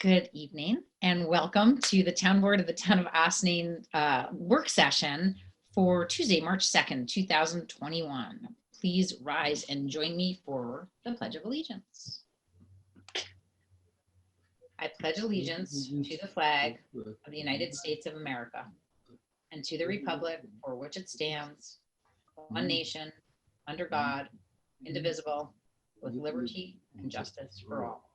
Good evening and welcome to the Town Board of the Town of Ossining work session for Tuesday, March 2nd, 2021. Please rise and join me for the Pledge of Allegiance. I pledge allegiance to the flag of the United States of America and to the republic for which it stands, one nation, under God, indivisible, with liberty and justice for all.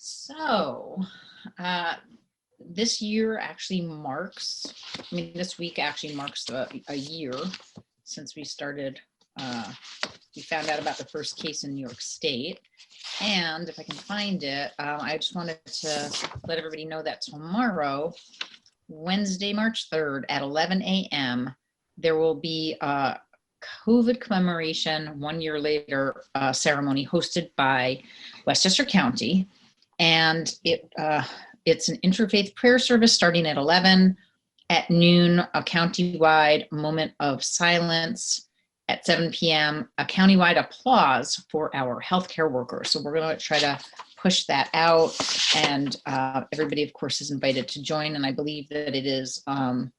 So this year actually marks, this week actually marks a year since we started, we found out about the first case in New York State. And if I can find it, I just wanted to let everybody know that tomorrow, Wednesday, March 3rd at 11 a.m., there will be a COVID commemoration 1 year later ceremony hosted by Westchester County. And it's an interfaith prayer service starting at 11, at noon, a countywide moment of silence, at 7 p.m., a countywide applause for our healthcare workers. So we're going to try to push that out, and everybody, of course, is invited to join. And I believe that it is going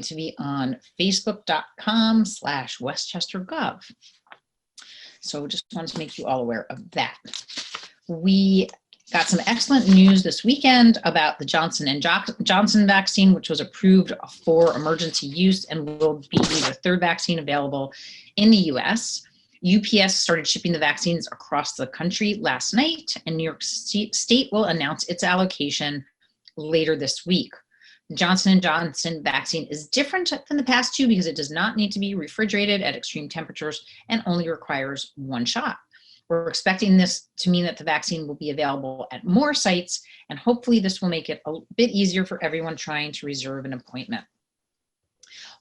to be on facebook.com/WestchesterGov. So just wanted to make you all aware of that. We got some excellent news this weekend about the Johnson & Johnson vaccine, which was approved for emergency use and will be the third vaccine available in the US. UPS started shipping the vaccines across the country last night, and New York State will announce its allocation later this week. The Johnson & Johnson vaccine is different than the past two because it does not need to be refrigerated at extreme temperatures and only requires one shot. We're expecting this to mean that the vaccine will be available at more sites, and hopefully this will make it a bit easier for everyone trying to reserve an appointment.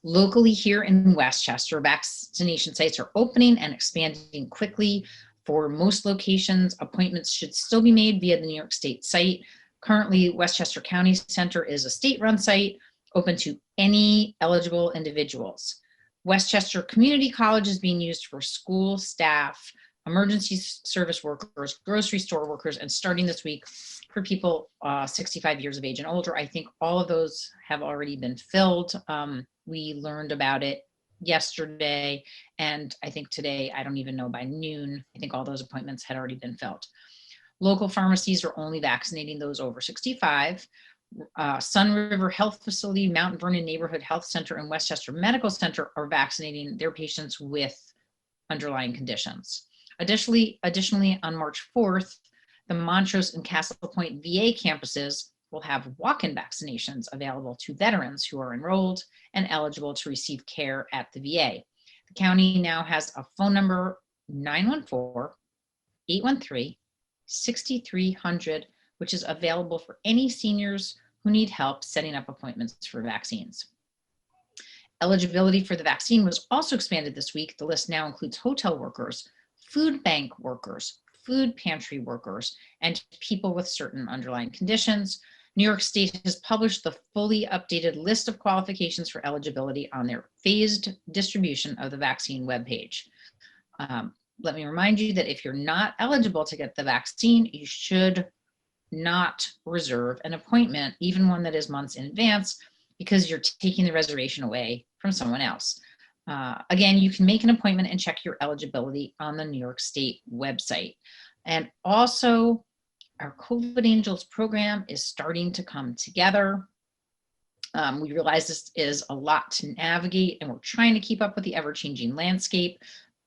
Locally here in Westchester, vaccination sites are opening and expanding quickly. For most locations, appointments should still be made via the New York State site. Currently, Westchester County Center is a state-run site open to any eligible individuals. Westchester Community College is being used for school staff, emergency service workers, grocery store workers, and starting this week for people 65 years of age and older. I think all of those have already been filled. We learned about it yesterday, and I think today, I don't even know, by noon, I think all those appointments had already been filled. Local pharmacies are only vaccinating those over 65. Sun River Health Facility, Mount Vernon Neighborhood Health Center, and Westchester Medical Center are vaccinating their patients with underlying conditions. Additionally, on March 4th, the Montrose and Castle Point VA campuses will have walk-in vaccinations available to veterans who are enrolled and eligible to receive care at the VA. The county now has a phone number, 914-813-6300, which is available for any seniors who need help setting up appointments for vaccines. Eligibility for the vaccine was also expanded this week. The list now includes hotel workers, food bank workers, food pantry workers, and people with certain underlying conditions. New York State has published the fully updated list of qualifications for eligibility on their phased distribution of the vaccine webpage. Let me remind you that if you're not eligible to get the vaccine, you should not reserve an appointment, even one that is months in advance, because you're taking the reservation away from someone else. Again, you can make an appointment and check your eligibility on the New York State website. And also, our COVID Angels program is starting to come together. We realize this is a lot to navigate, and we're trying to keep up with the ever-changing landscape.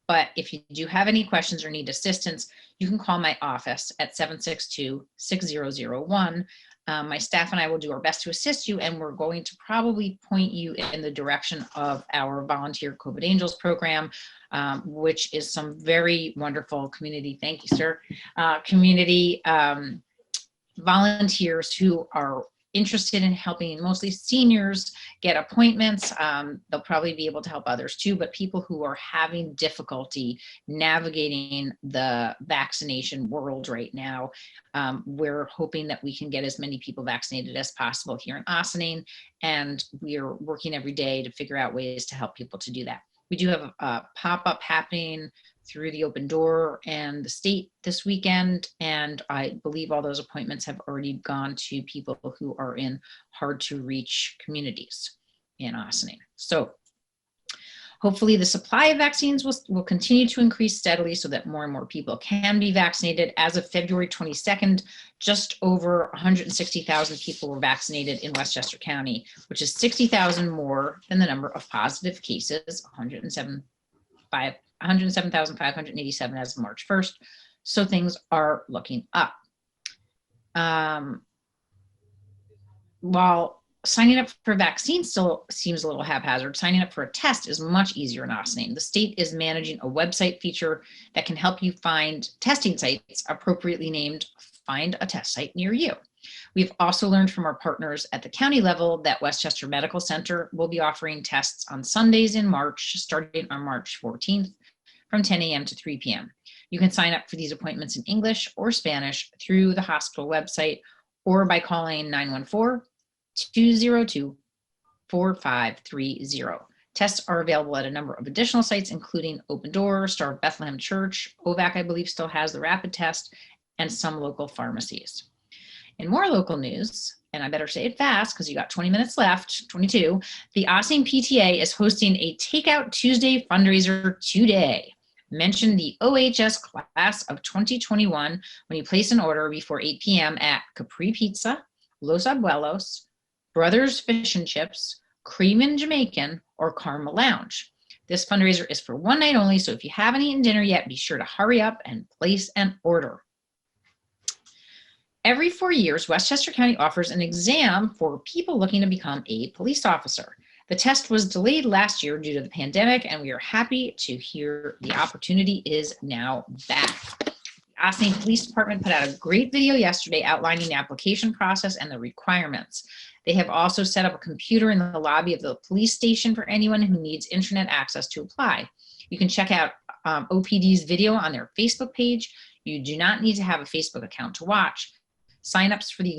But if you do have any questions or need assistance, you can call my office at 762-6001. My staff and I will do our best to assist you, and we're going to probably point you in the direction of our volunteer COVID Angels program, which is some very wonderful community, thank you, sir, community volunteers who are interested in helping mostly seniors get appointments. They'll probably be able to help others too, but people who are having difficulty navigating the vaccination world right now, we're hoping that we can get as many people vaccinated as possible here in Ossining, and we're working every day to figure out ways to help people to do that. We do have a pop-up happening through the Open Door and the state this weekend, and I believe all those appointments have already gone to people who are in hard to reach communities in Ossining. So hopefully the supply of vaccines will continue to increase steadily so that more and more people can be vaccinated. As of February 22nd, just over 160,000 people were vaccinated in Westchester County, which is 60,000 more than the number of positive cases, 107,587 as of March 1st. So things are looking up. While signing up for a vaccine still seems a little haphazard, signing up for a test is much easier in Ossining. The state is managing a website feature that can help you find testing sites appropriately named Find a Test Site Near You. We've also learned from our partners at the county level that Westchester Medical Center will be offering tests on Sundays in March, starting on March 14th from 10 a.m. to 3 p.m. You can sign up for these appointments in English or Spanish through the hospital website or by calling 914-202-4530. Tests are available at a number of additional sites, including Open Door, Star of Bethlehem Church, OVAC, I believe, still has the rapid test, and some local pharmacies. In more local news, and I better say it fast because you got 20 minutes left, 22, the Ossining PTA is hosting a Takeout Tuesday fundraiser today. Mention the OHS class of 2021 when you place an order before 8 p.m. at Capri Pizza, Los Abuelos, Brothers Fish and Chips, Cream and Jamaican, or Karma Lounge. This fundraiser is for one night only, so if you haven't eaten dinner yet, be sure to hurry up and place an order. Every 4 years, Westchester County offers an exam for people looking to become a police officer. The test was delayed last year due to the pandemic, and we are happy to hear the opportunity is now back. The Ossining Police Department put out a great video yesterday outlining the application process and the requirements. They have also set up a computer in the lobby of the police station for anyone who needs internet access to apply. You can check out OPD's video on their Facebook page. You do not need to have a Facebook account to watch. Signups for the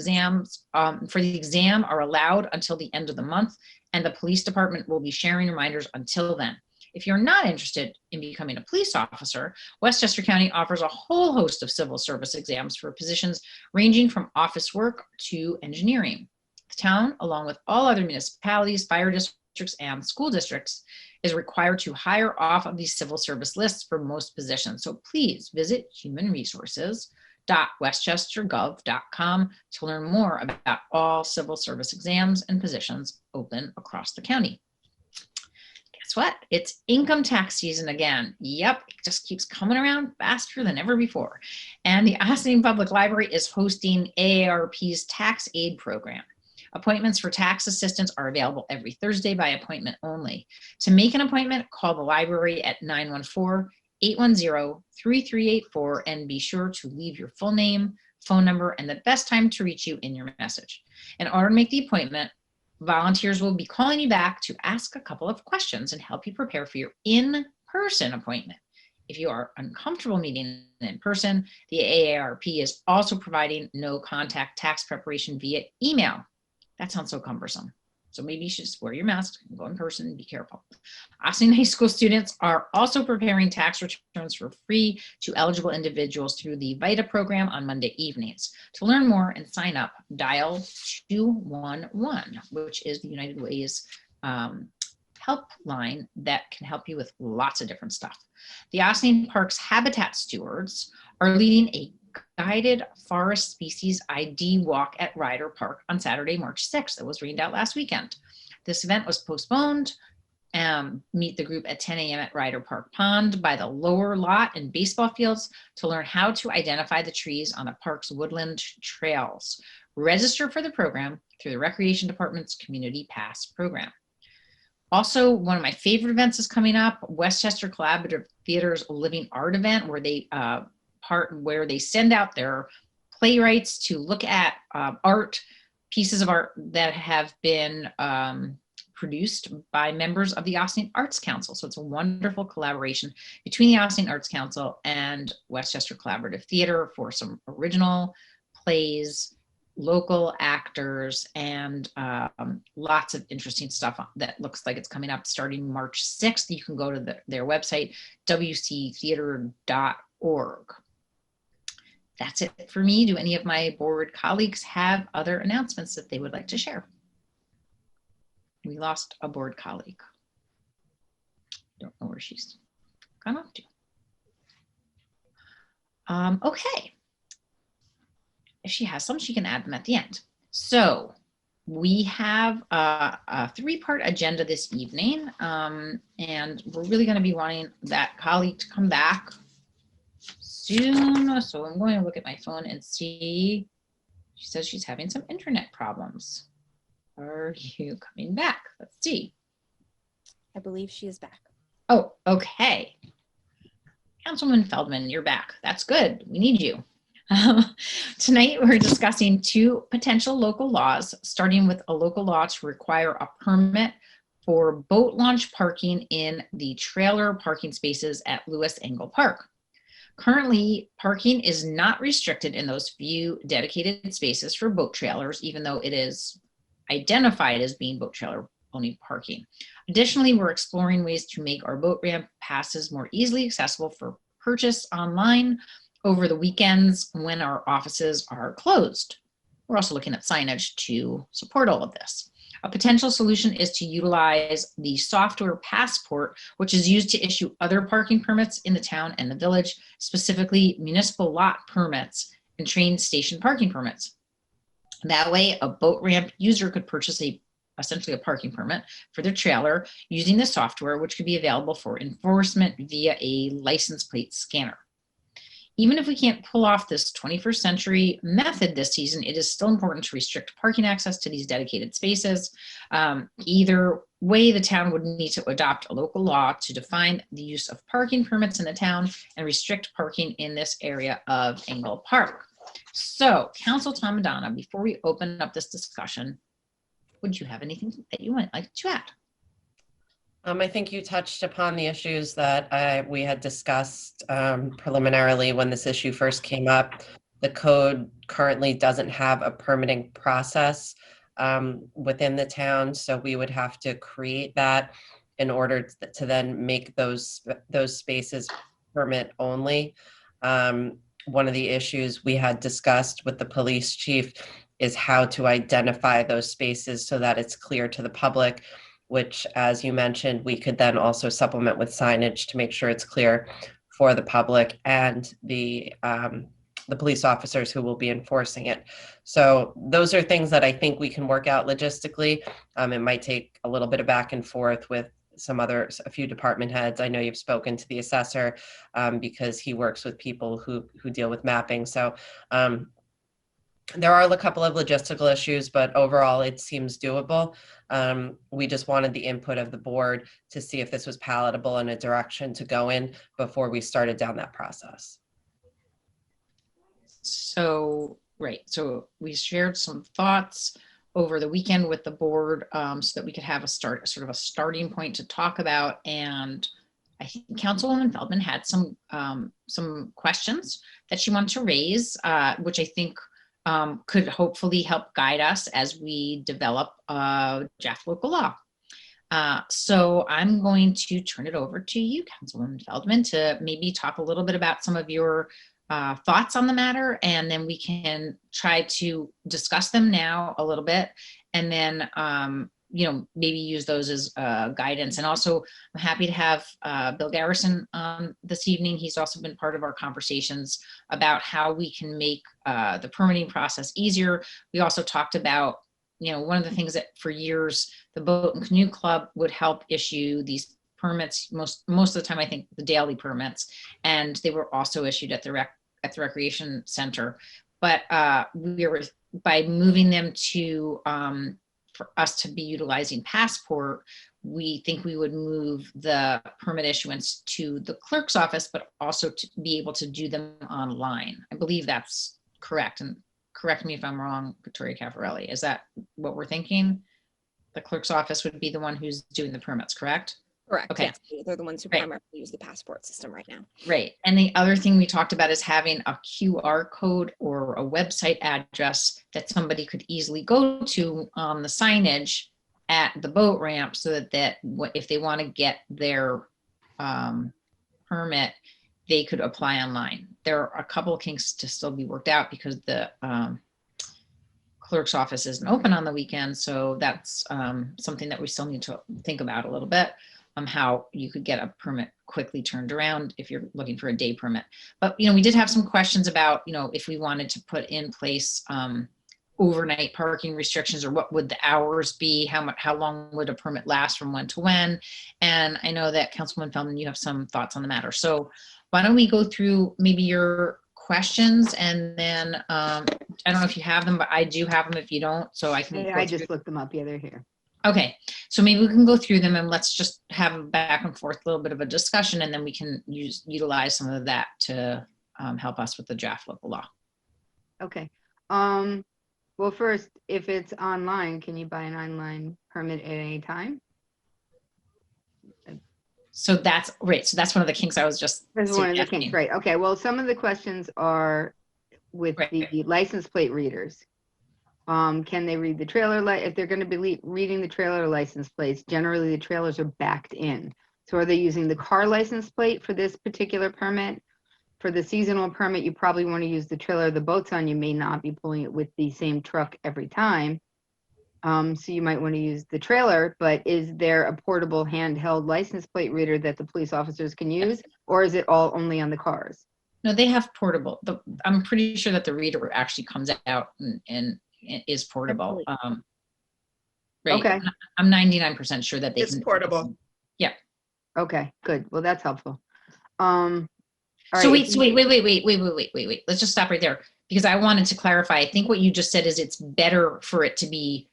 exam are allowed until the end of the month, and the police department will be sharing reminders until then. If you're not interested in becoming a police officer, Westchester County offers a whole host of civil service exams for positions ranging from office work to engineering. The town, along with all other municipalities, fire districts, and school districts, is required to hire off of these civil service lists for most positions. So please visit humanresources.westchestergov.com to learn more about all civil service exams and positions open across the county. Guess what? It's income tax season again. Yep, it just keeps coming around faster than ever before. And the Ossining Public Library is hosting AARP's Tax Aid Program. Appointments for tax assistance are available every Thursday by appointment only. To make an appointment, call the library at 914-810-3384 and be sure to leave your full name, phone number, and the best time to reach you in your message. In order to make the appointment, volunteers will be calling you back to ask a couple of questions and help you prepare for your in-person appointment. If you are uncomfortable meeting in person, the AARP is also providing no-contact tax preparation via email. That sounds so cumbersome. So maybe you should just wear your mask and go in person and be careful. Ossining High School students are also preparing tax returns for free to eligible individuals through the VITA program on Monday evenings. To learn more and sign up, dial 211, which is the United Way's helpline that can help you with lots of different stuff. The Ossining Park's Habitat Stewards are leading a guided forest species ID walk at Ryder Park on Saturday, March 6th. It was rained out last weekend. This event was postponed. Meet the group at 10 a.m. at Ryder Park Pond by the lower lot and baseball fields to learn how to identify the trees on the park's woodland trails. Register for the program through the Recreation Department's Community Pass program. Also, one of my favorite events is coming up, Westchester Collaborative Theater's Living Art event, where they send out their playwrights to look at pieces of art that have been produced by members of the Ossining Arts Council. So it's a wonderful collaboration between the Ossining Arts Council and Westchester Collaborative Theater for some original plays, local actors, and lots of interesting stuff that looks like it's coming up starting March 6th. You can go to their website, wctheater.org. That's it for me. Do any of my board colleagues have other announcements that they would like to share? We lost a board colleague. Don't know where she's gone off to. Okay. If she has some, she can add them at the end. So we have a three-part agenda this evening, and we're really going to be wanting that colleague to come back soon. So I'm going to look at my phone and see. She says she's having some internet problems. Are you coming back? Let's see. I believe she is back. Oh, okay. Councilwoman Feldman, you're back. That's good. We need you. Tonight, we're discussing two potential local laws, starting with a local law to require a permit for boat launch parking in the trailer parking spaces at Lewis Angle Park. Currently, parking is not restricted in those few dedicated spaces for boat trailers, even though it is identified as being boat trailer only parking. Additionally, we're exploring ways to make our boat ramp passes more easily accessible for purchase online over the weekends when our offices are closed. We're also looking at signage to support all of this. A potential solution is to utilize the software Passport, which is used to issue other parking permits in the town and the village, specifically municipal lot permits and train station parking permits. That way, a boat ramp user could purchase essentially a parking permit for their trailer using the software, which could be available for enforcement via a license plate scanner. Even if we can't pull off this 21st century method this season, it is still important to restrict parking access to these dedicated spaces. Either way, the town would need to adopt a local law to define the use of parking permits in the town and restrict parking in this area of Angle Park. So, Council Tomadonna, before we open up this discussion, would you have anything that you would like to add? I think you touched upon the issues that we had discussed preliminarily when this issue first came up. The code currently doesn't have a permitting process within the town, so we would have to create that in order to then make those spaces permit only. One of the issues we had discussed with the police chief is how to identify those spaces so that it's clear to the public, which, as you mentioned, we could then also supplement with signage to make sure it's clear for the public and the police officers who will be enforcing it. So those are things that I think we can work out logistically. It might take a little bit of back and forth with a few department heads. I know you've spoken to the assessor because he works with people who deal with mapping. So there are a couple of logistical issues, but overall it seems doable. We just wanted the input of the board to see if this was palatable and a direction to go in before we started down that process. So, right. So we shared some thoughts over the weekend with the board so that we could have a starting point to talk about. And I think Councilwoman Feldman had some questions that she wanted to raise, which I think could hopefully help guide us as we develop a draft local law. So I'm going to turn it over to you, Councilwoman Feldman, to maybe talk a little bit about some of your thoughts on the matter, and then we can try to discuss them now a little bit, and then maybe use those as guidance. And also, I'm happy to have Bill Garrison on this evening. He's also been part of our conversations about how we can make the permitting process easier. We also talked about, one of the things that for years the Boat and Canoe Club would help issue these permits, most of the time, I think the daily permits, and they were also issued at the recreation center. But we were, by moving them to for us to be utilizing Passport, we think we would move the permit issuance to the clerk's office, but also to be able to do them online. I believe that's correct. And correct me if I'm wrong, Victoria Caffarelli. Is that what we're thinking? The clerk's office would be the one who's doing the permits, correct? Correct. Okay. Yes. They're the ones who Right. primarily use the passport system right now. Right. And the other thing we talked about is having a QR code or a website address that somebody could easily go to on the signage at the boat ramp so that if they want to get their permit, they could apply online. There are a couple of kinks to still be worked out because the clerk's office isn't open on the weekend. So that's something that we still need to think about a little bit. How you could get a permit quickly turned around if you're looking for a day permit. But, we did have some questions about, if we wanted to put in place overnight parking restrictions, or what would the hours be? How long would a permit last from when to when? And I know that Councilwoman Feldman, you have some thoughts on the matter. So why don't we go through maybe your questions, and then I don't know if you have them, but I do have them if you don't, so I can. Yeah, I just looked them up. Yeah, they're here. Okay, so maybe we can go through them and let's just have a back and forth, a little bit of a discussion, and then we can utilize some of that to help us with the draft local law. Okay. Well, first, if it's online, can you buy an online permit at any time? So that's right. So that's one of the kinks I was just That's one of the kinks, suggesting. right? Okay. Well, some of the questions are with the license plate readers. Can they read the trailer? If they're going to be reading the trailer license plates, generally the trailers are backed in. So are they using the car license plate for this particular permit? For the seasonal permit, you probably want to use the trailer the boat's on. You may not be pulling it with the same truck every time. So you might want to use the trailer, but is there a portable handheld license plate reader that the police officers can use, or is it all only on the cars? No, they have portable. I'm pretty sure that the reader actually comes out and is portable. Right. Okay. I'm 99% sure that It's portable. Yeah. Okay, good. Well, that's helpful. All So right, wait. Let's just stop right there, because I wanted to clarify. I think what you just said is it's better for it to be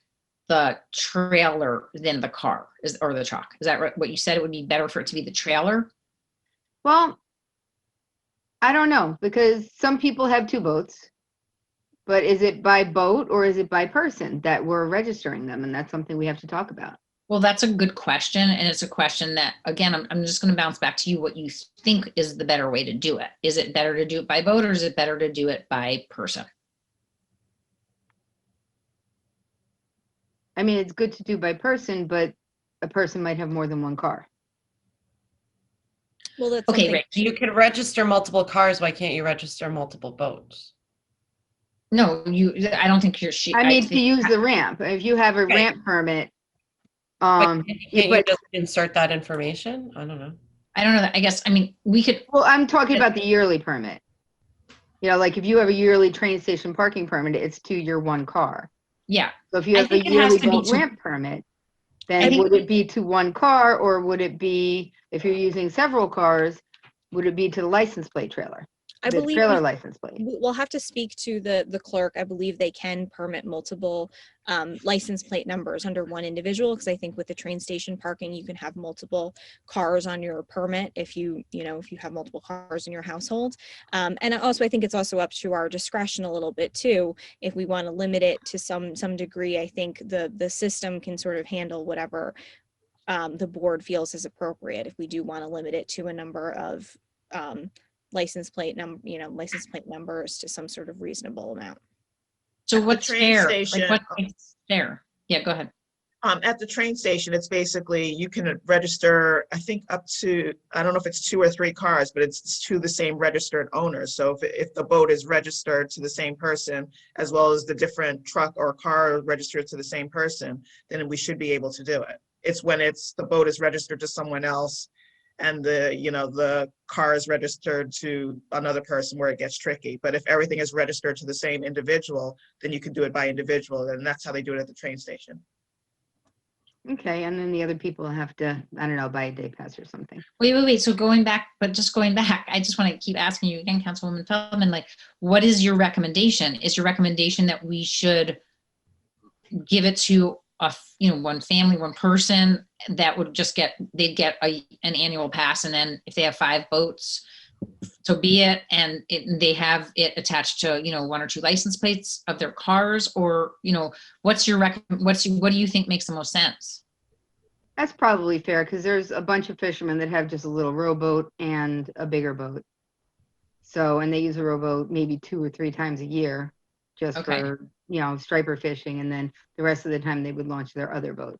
the trailer than the car or the truck. Is that right? What you said? It would be better for it to be the trailer? Well, I don't know, because some people have two boats, but is it by boat or is it by person that we're registering them? And that's something we have to talk about. Well, that's a good question. And it's a question that, again, I'm just going to bounce back to you what you think is the better way to do it. Is it better to do it by boat, or is it better to do it by person? I mean, it's good to do by person, but a person might have more than one car. Well, that's Okay, something- Rick. You can register multiple cars. Why can't you register multiple boats? No, I don't think you're. I mean, to use the ramp. If you have a Okay. ramp permit, Can't you but- just insert that information? I don't know. I don't know that. I guess, I mean, we could. well, I'm talking about the yearly permit. You know, like if you have a yearly train station parking permit, it's to your one car. Yeah. So if you I have a think it has yearly to be boat to- ramp permit, I then think- would it be to one car, or would it be, if you're using several cars, would it be to the license plate trailer? I The believe trailer license plate. we'll have to speak to the clerk. I believe they can permit multiple license plate numbers under one individual, because I think with the train station parking, you can have multiple cars on your permit if you have multiple cars in your household. And also, I think it's also up to our discretion a little bit too. If we want to limit it to some degree, I think the system can sort of handle whatever the board feels is appropriate. If we do want to limit it to a number of license plate numbers to some sort of reasonable amount. So At the what's train fair? station, Like what's fair? Yeah, go ahead. At the train station, it's basically, you can register, I think up to, I don't know if it's 2 or 3 cars, but it's to the same registered owner. So if the boat is registered to the same person, as well as the different truck or car registered to the same person, then we should be able to do it. It's when the boat is registered to someone else and the car is registered to another person where it gets tricky. But if everything is registered to the same individual, then you can do it by individual, and that's how they do it at the train station. Okay, and then the other people have to, I don't know, buy a day pass or something. Wait. So going back, I just want to keep asking you again, Councilwoman Feldman, like, what is your recommendation? Is your recommendation that we should give it to one family, one person that would just they'd get an annual pass, and then if they have 5 boats, so be it, and they have it attached to 1 or 2 license plates of their cars, or what do you think makes the most sense? That's probably fair because there's a bunch of fishermen that have just a little rowboat and a bigger boat. So, and they use a rowboat maybe 2 or 3 times a year just Okay. for, striper fishing. And then the rest of the time they would launch their other boat.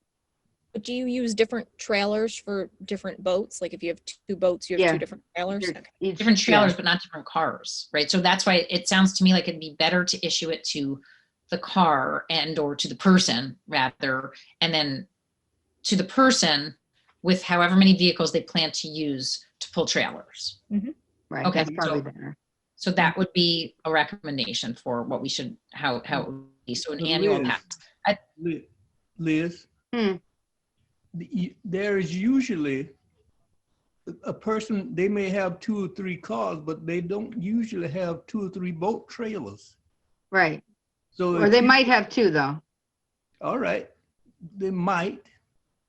But do you use different trailers for different boats? Like if you have 2 boats, you have Yeah. 2 different trailers? They're Okay. each- Different trailers, yeah. but not different cars, right? So that's why it sounds to me like it'd be better to issue it to the car and or to the person rather, and then to the person with however many vehicles they plan to use to pull trailers. Right. Okay, That's probably so- better. So that would be a recommendation for what we should, how it would be. So an annual Liz, pass. Liz, Hmm. there is usually a person, they may have 2 or 3 cars, but they don't usually have 2 or 3 boat trailers. Right. So Or if they you- might have 2 though. All right, they might,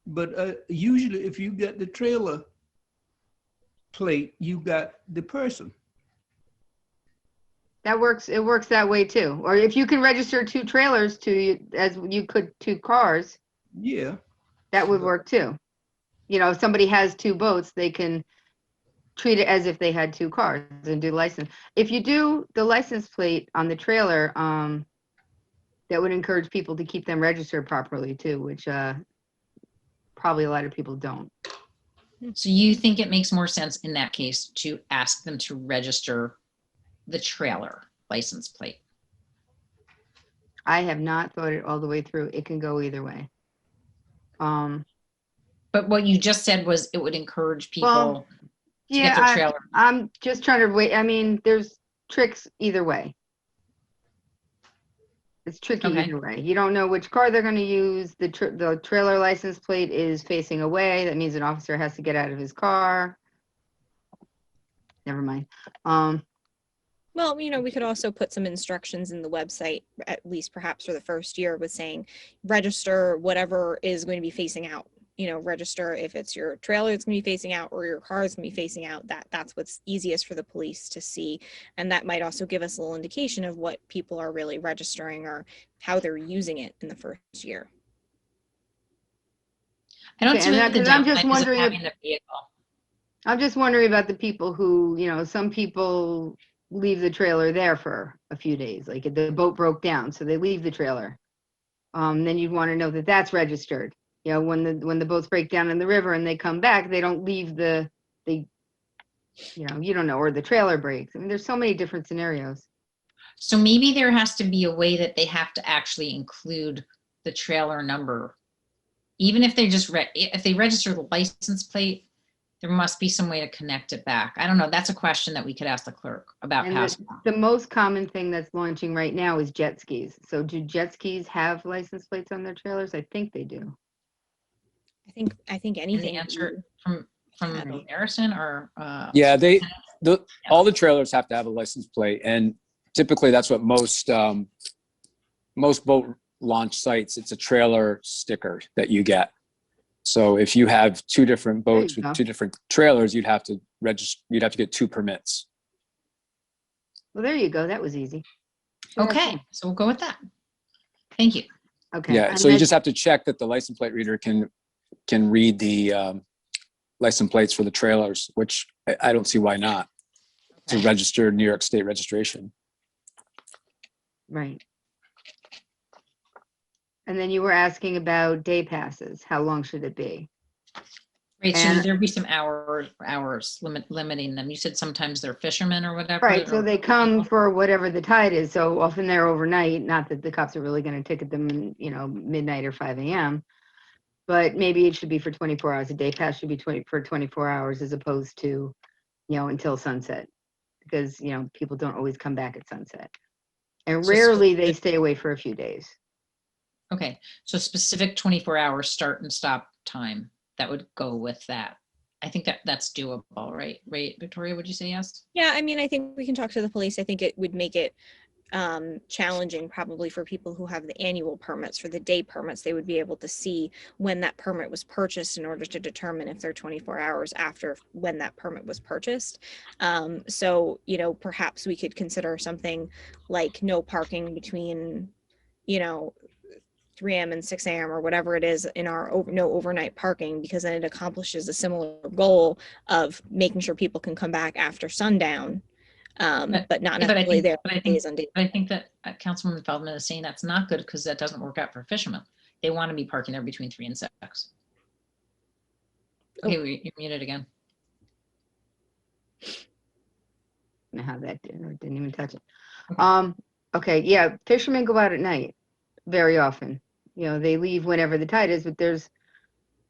but usually if you get the trailer plate, you got the person. That works. It works that way too. Or if you can register 2 trailers as you could 2 cars, Yeah, that would work too. If somebody has 2 boats, they can treat it as if they had 2 cars and do license. If you do the license plate on the trailer, that would encourage people to keep them registered properly too, which probably a lot of people don't. So you think it makes more sense in that case to ask them to register the trailer license plate? I have not thought it all the way through. It can go either way. But what you just said was it would encourage people Well, to get their yeah, trailer. I'm just trying to wait. I mean, there's tricks either way. It's tricky Okay. either way. You don't know which car they're going to use. The trailer license plate is facing away. That means an officer has to get out of his car. Never mind. Well, we could also put some instructions in the website, at least perhaps for the first year, with saying register whatever is going to be facing out. Register if it's your trailer that's going to be facing out or your car is going to be facing out. That's what's easiest for the police to see. And that might also give us a little indication of what people are really registering or how they're using it in the first year. I don't Okay, see and what the because I'm just downside is of wondering if- having the vehicle. I'm just wondering about the people who, some people leave the trailer there for a few days. Like if the boat broke down, so they leave the trailer. Then you'd want to know that that's registered. When the boats break down in the river and they come back, they don't leave you don't know, or the trailer breaks. I mean, there's so many different scenarios. So maybe there has to be a way that they have to actually include the trailer number. Even if they just if they register the license plate, there must be some way to connect it back. I don't know. That's a question that we could ask the clerk about And passing. the most common thing that's launching right now is jet skis. So do jet skis have license plates on their trailers? I think they do. I think And anything. the answer from Handheld. Harrison or Yeah, all the trailers have to have a license plate, and typically that's what most boat launch sites, it's a trailer sticker that you get. So if you have 2 different boats you with go. 2 different trailers, you'd have to register, you'd have to get 2 permits. Well, there you go. That was easy. Should have okay, two. so we'll go with that. Thank you. Okay. Yeah, and so you then- just have to check that the license plate reader can read the license plates for the trailers, which I don't see why not. It's a Okay. registered New York State registration. Right. And then you were asking about day passes. How long should it be? Right, And- should there be some hours limiting them? You said sometimes they're fishermen or whatever. Right, so or they come people. for whatever the tide is, so often they're overnight, not that the cops are really gonna ticket them in, midnight or 5 AM. But maybe it should be for 24 hours, a day pass should be for 24 hours as opposed to, until sunset. Because, people don't always come back at sunset. And So rarely they stay away for a few days. Okay, so specific 24-hour start and stop time, that would go with that. I think that's doable, right? Right, Victoria, would you say yes? Yeah, I mean, I think we can talk to the police. I think it would make it challenging probably for people who have the annual permits. For the day permits, they would be able to see when that permit was purchased in order to determine if they're 24 hours after when that permit was purchased. So, perhaps we could consider something like no parking between, 3 a.m. and 6 a.m. or whatever it is in our no overnight parking, because then it accomplishes a similar goal of making sure people can come back after sundown, but not necessarily there days on days. But I think that Councilwoman Feldman is saying that's not good because that doesn't work out for fishermen. They want to be parking there between 3 and 6. Okay, you're muted again. Know how that didn't even touch it. Okay, yeah, fishermen go out at night very often. You know, they leave whenever the tide is, but there's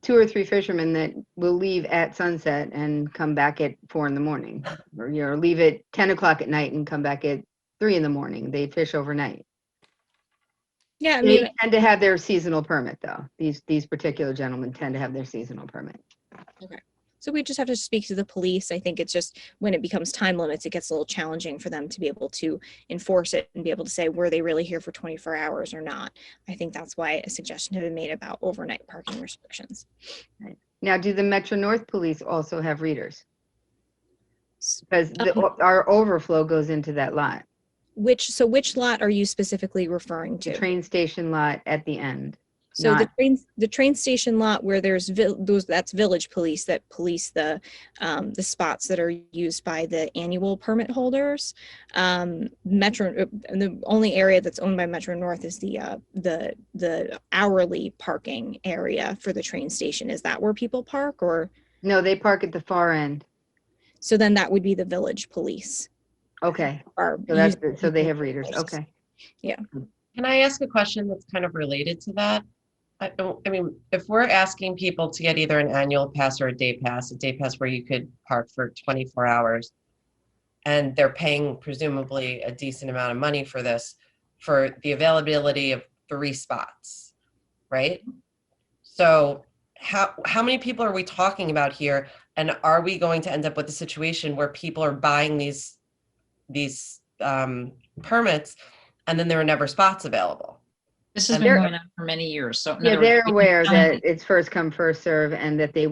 2 or 3 fishermen that will leave at sunset and come back at 4 in the morning, or you know, leave at 10 o'clock at night and come back at 3 in the morning. They fish overnight. Yeah, I They mean, tend to have their seasonal permit though. These particular gentlemen tend to have their seasonal permit. so we just have to speak to the police. I think it's just when it becomes time limits, it gets a little challenging for them to be able to enforce it and be able to say, were they really here for 24 hours or not? I think that's why a suggestion had been made about overnight parking restrictions. Now, do the Metro North Police also have readers? Because our overflow goes into that lot, Which lot are you specifically referring the to? train station lot at the end. So not- the train station lot where there's that's village police that police the spots that are used by the annual permit holders. Metro, and the only area that's owned by Metro North is the hourly parking area for the train station. Is that where people park, or? No, they park at the far end. So then that would be the village police. Okay, Are so they have readers. Okay. Can I ask a question that's kind of related to that? I mean, if we're asking people to get either an annual pass or a day pass where you could park for 24 hours, and they're paying presumably a decent amount of money for this, for the availability of 3 spots, right? So how many people are we talking about here? And are we going to end up with a situation where people are buying these permits and then there are never spots available? This has And been they're- going on for many years. So in Yeah, other words, they're we aware can- that it's first come, first serve, and that the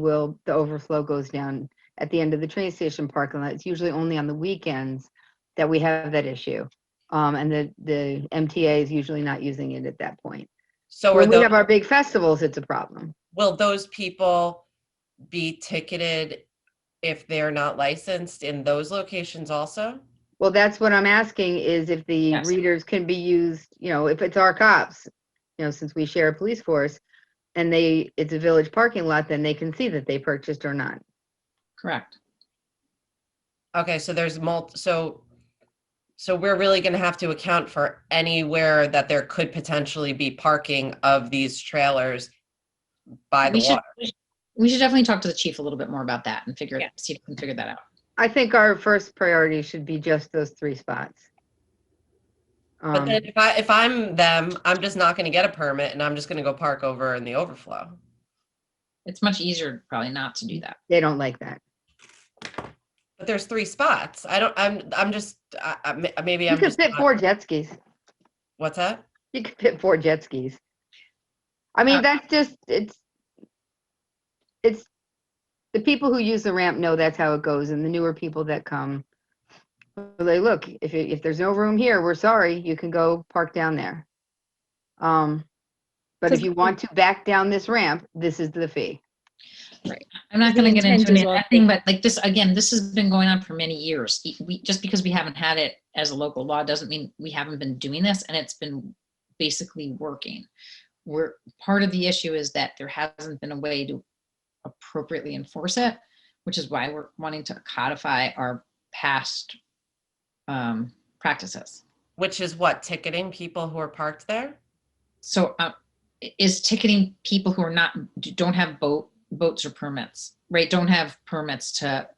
overflow goes down at the end of the train station parking lot. It's usually only on the weekends that we have that issue. And the MTA is usually not using it at that point. So When we have our big festivals, it's a problem. will those people be ticketed if they're not licensed in those locations also? Well, that's what I'm asking, is if the Yes. readers can be used, you know, if it's our cops, you know, since we share a police force, and it's a village parking lot, then they can see that they purchased or not. Correct. Okay, so there's so we're really going to have to account for anywhere that there could potentially be parking of these trailers by the water. We should definitely talk to the chief a little bit more about that and Yeah. see if we can figure that out. I think our first priority should be just those 3 spots. But then if I'm them, I'm just not going to get a permit and I'm just going to go park over in the overflow. It's much easier probably not to do that. They don't like that. But there's 3 spots. I'm just maybe You I'm could just fit not- 4 jet skis. What's that? You could fit 4 jet skis. I mean, that's just, it's the people who use the ramp know that's how it goes, and the newer people that come, they look, if there's no room here, we're sorry, you can go park down there. But if you want to back down this ramp, this is the fee. I'm not The going to get intent into is it, all- that thing, but like this, again, this has been going on for many years. Just because we haven't had it as a local law doesn't mean we haven't been doing this, and it's been basically working. Part of the issue is that there hasn't been a way to appropriately enforce it, which is why we're wanting to codify our past practices. Which is what, ticketing people who are parked there? So is ticketing people who don't have boats or permits, right? Don't have permits to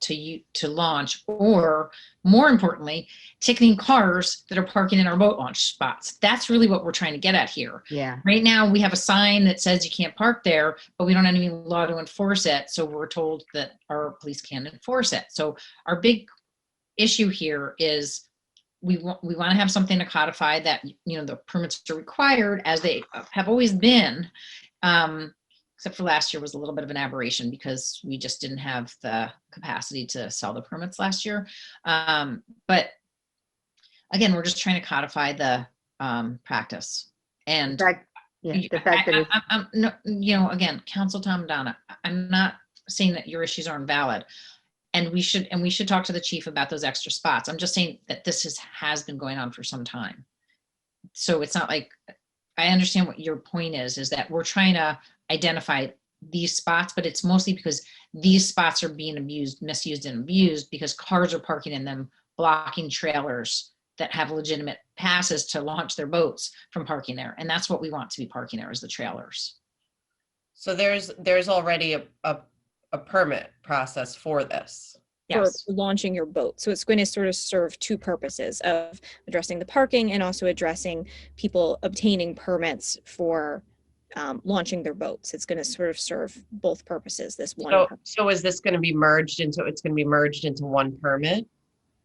launch, or more importantly, ticketing cars that are parking in our boat launch spots. That's really what we're trying to get at here. Yeah. Right now, we have a sign that says you can't park there, but we don't have any law to enforce it. So we're told that our police can't enforce it. So our big issue here is we want to have something to codify that, the permits are required as they have always been. Except for last year was a little bit of an aberration because we just didn't have the capacity to sell the permits last year. But again, we're just trying to codify the practice. And In fact, Yeah, the fact that it's, I'm, no, you know, again, Council Tom Donna, I'm not saying that your issues aren't valid. And we should talk to the chief about those extra spots. I'm just saying that this has been going on for some time. So it's not like, I understand what your point is that we're trying to identify these spots, but it's mostly because these spots are being abused, misused and abused because cars are parking in them, blocking trailers that have legitimate passes to launch their boats from parking there. And that's what we want to be parking there, is the trailers. So there's already a permit process for this. For Yes. launching your boat. So it's going to sort of serve two purposes of addressing the parking and also addressing people obtaining permits for launching their boats. It's going to sort of serve both purposes, this one. So is this going to be merged into one permit?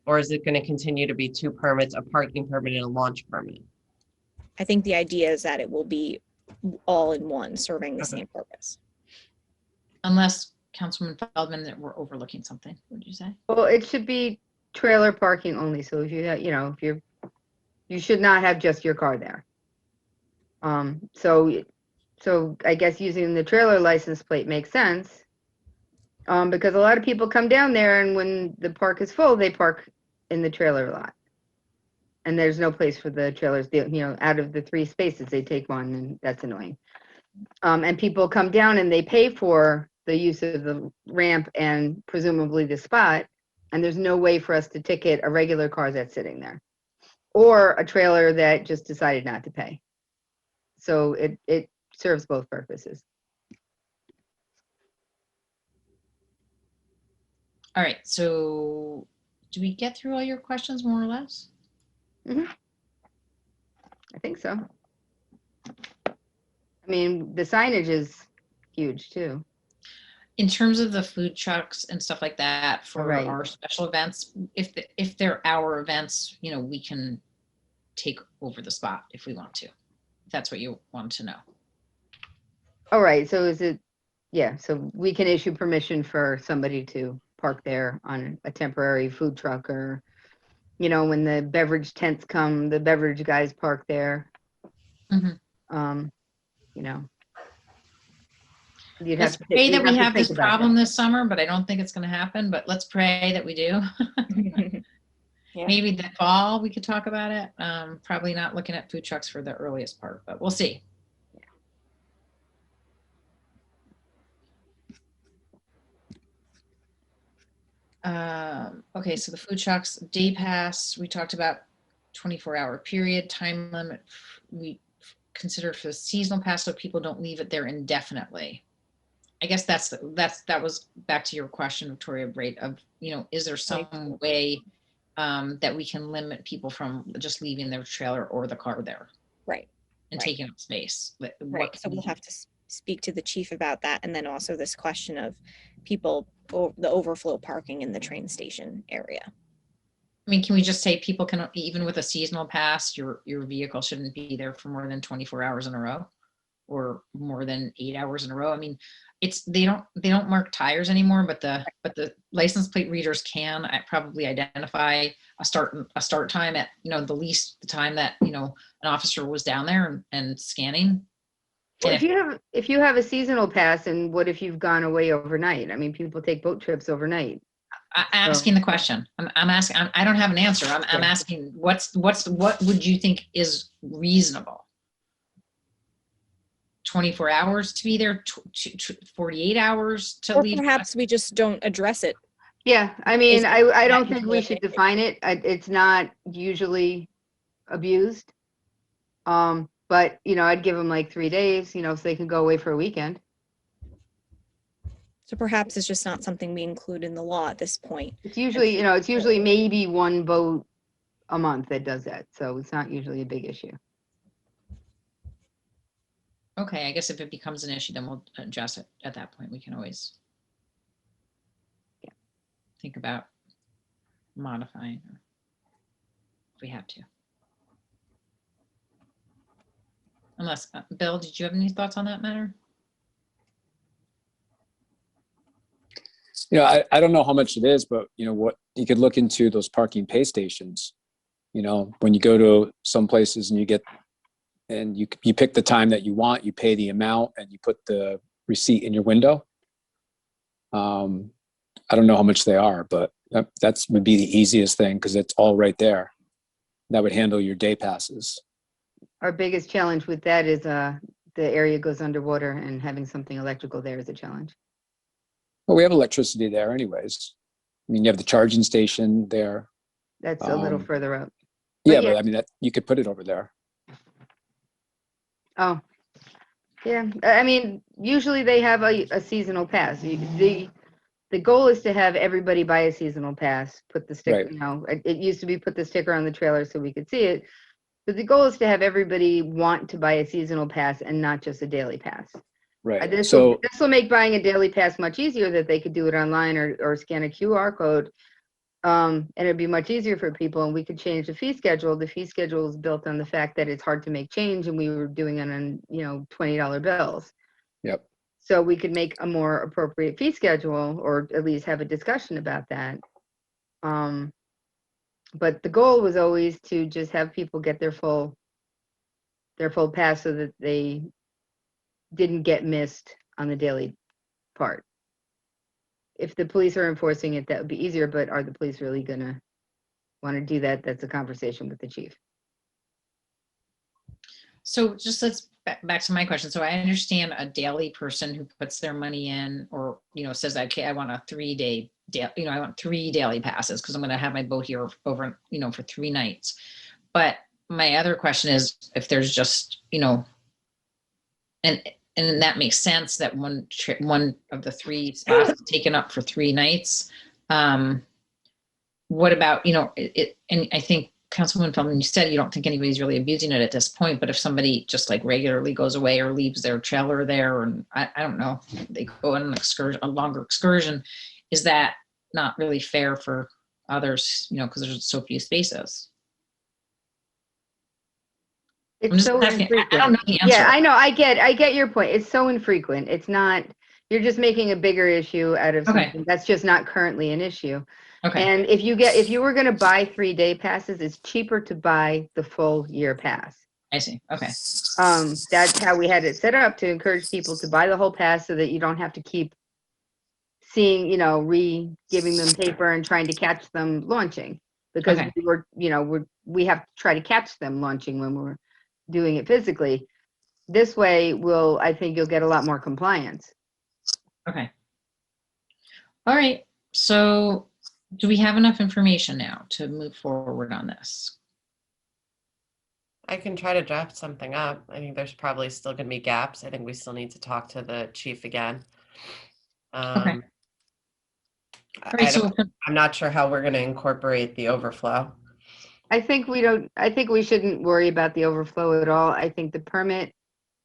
Or is it going to continue to be two permits, a parking permit and a launch permit? I think the idea is that it will be all in one, serving the same purpose. Unless Councilman Feldman, that we're overlooking something, what did you say? well, it should be trailer parking only. So if you have, you know, you should not have just your car there. So I guess using the trailer license plate makes sense. Because a lot of people come down there and when the park is full, they park in the trailer lot. And there's no place for the trailers, you know, out of the 3 spaces, they take one, and that's annoying. And people come down and they pay for the use of the ramp and presumably the spot, and there's no way for us to ticket a regular car that's sitting there or a trailer that just decided not to pay. So it serves both purposes. All right, so do we get through all your questions more or less? I think so. I mean, the signage is huge too. In terms of the food trucks and stuff like that for Right. our special events, if they're our events, you know, we can take over the spot if we want to. If that's what you want to know. All right, so is it, yeah, so we can issue permission for somebody to park there on a temporary food truck, or, you know, when the beverage tents come, the beverage guys park there. Mhm. You know. You'd Let's have to pray you'd that we to have think this about that. problem this summer, but I don't think it's going to happen, but let's pray that we do. Yeah. Maybe the fall we could talk about it. Probably not looking at food trucks for the earliest part, but we'll see. Okay, so the food trucks, day pass, we talked about 24-hour period, time limit. We consider for the seasonal pass so people don't leave it there indefinitely. I guess that was back to your question, Victoria, Braid, of, you know, is there some way that we can limit people from just leaving their trailer or the car there? Right. And Right. taking up space. Right. So we'll have to speak to the chief about that. And then also this question of people, the overflow parking in the train station area. I mean, can we just say people can, even with a seasonal pass, your vehicle shouldn't be there for more than 24 hours in a row or more than 8 hours in a row? I mean, they don't mark tires anymore, but the license plate readers can probably identify a start time at, you know, the time that, you know, an officer was down there and scanning. Well, if you have a seasonal pass, and what if you've gone away overnight? I mean, people take boat trips overnight. I'm asking the question. I'm asking. I don't have an answer. I'm asking. What would you think is reasonable? 24 hours to be there. 48 hours to Or leave. perhaps we just don't address it. Yeah, I mean, Is- I don't that think we should define it. It's not usually abused. But, you know, I'd give them like 3 days, you know, so they can go away for a weekend. So perhaps it's just not something we include in the law at this point. It's usually, you know, it's usually maybe one boat a month that does that. So it's not usually a big issue. Okay, I guess if it becomes an issue, then we'll address it at that point. We can always think about modifying if we have to. Unless, Bill, did you have any thoughts on that matter? You know, I don't know how much it is, but you know what, you could look into those parking pay stations. You know, when you go to some places and you get and you pick the time that you want, you pay the amount, and you put the receipt in your window. I don't know how much they are, but that's would be the easiest thing because it's all right there. That would handle your day passes. Our biggest challenge with that is the area goes underwater, and having something electrical there is a challenge. Well, we have electricity there anyways. I mean, you have the charging station there. That's a little further up. Yeah, yeah. but I mean, that you could put it over there. Oh, yeah. I mean, usually they have a seasonal pass. The goal is to have everybody buy a seasonal pass, put the sticker, Right. you know, it used to be put the sticker on the trailer so we could see it. But the goal is to have everybody want to buy a seasonal pass and not just a daily pass. Right. This So will make buying a daily pass much easier, that they could do it online or scan a QR code. And it'd be much easier for people, and we could change the fee schedule. The fee schedule is built on the fact that it's hard to make change, and we were doing it on, you know, $20 bills. yep. So we could make a more appropriate fee schedule, or at least have a discussion about that. But the goal was always to just have people get their full pass so that they didn't get missed on the daily part. If the police are enforcing it, that would be easier, but are the police really gonna want to do that? That's a conversation with the chief. So just let's back to my question. So I understand a daily person who puts their money in, or, you know, says, okay, I want a 3-day, you know, I want 3 daily passes because I'm going to have my boat here over, you know, for 3 nights. But my other question is, if there's just, you know, and that makes sense that one of the 3 spots is taken up for 3 nights. What about, you know, and I think Councilwoman Feldman, you said you don't think anybody's really abusing it at this point, but if somebody just like regularly goes away or leaves their trailer there, and I don't know, they go on an excursion, a longer excursion, is that not really fair for others, you know, because there's so few spaces? It's so infrequent. I don't know the answer. Yeah, I know. I get your point. It's so infrequent. It's not, you're just making a bigger issue out of something that's just not currently an issue. Okay. And if you were going to buy 3-day passes, it's cheaper to buy the full year pass. I see. Okay. That's how we had it set up, to encourage people to buy the whole pass so that you don't have to keep seeing, you know, giving them paper and trying to catch them launching, because we were, you know, we have to try to catch them launching when we're doing it physically. This way I think you'll get a lot more compliance. Okay. All right. So do we have enough information now to move forward on this? I can try to draft something up. I think there's probably still going to be gaps. I think we still need to talk to the chief again. Okay. All right, I'm not sure how we're going to incorporate the overflow. I think we shouldn't worry about the overflow at all. I think the permit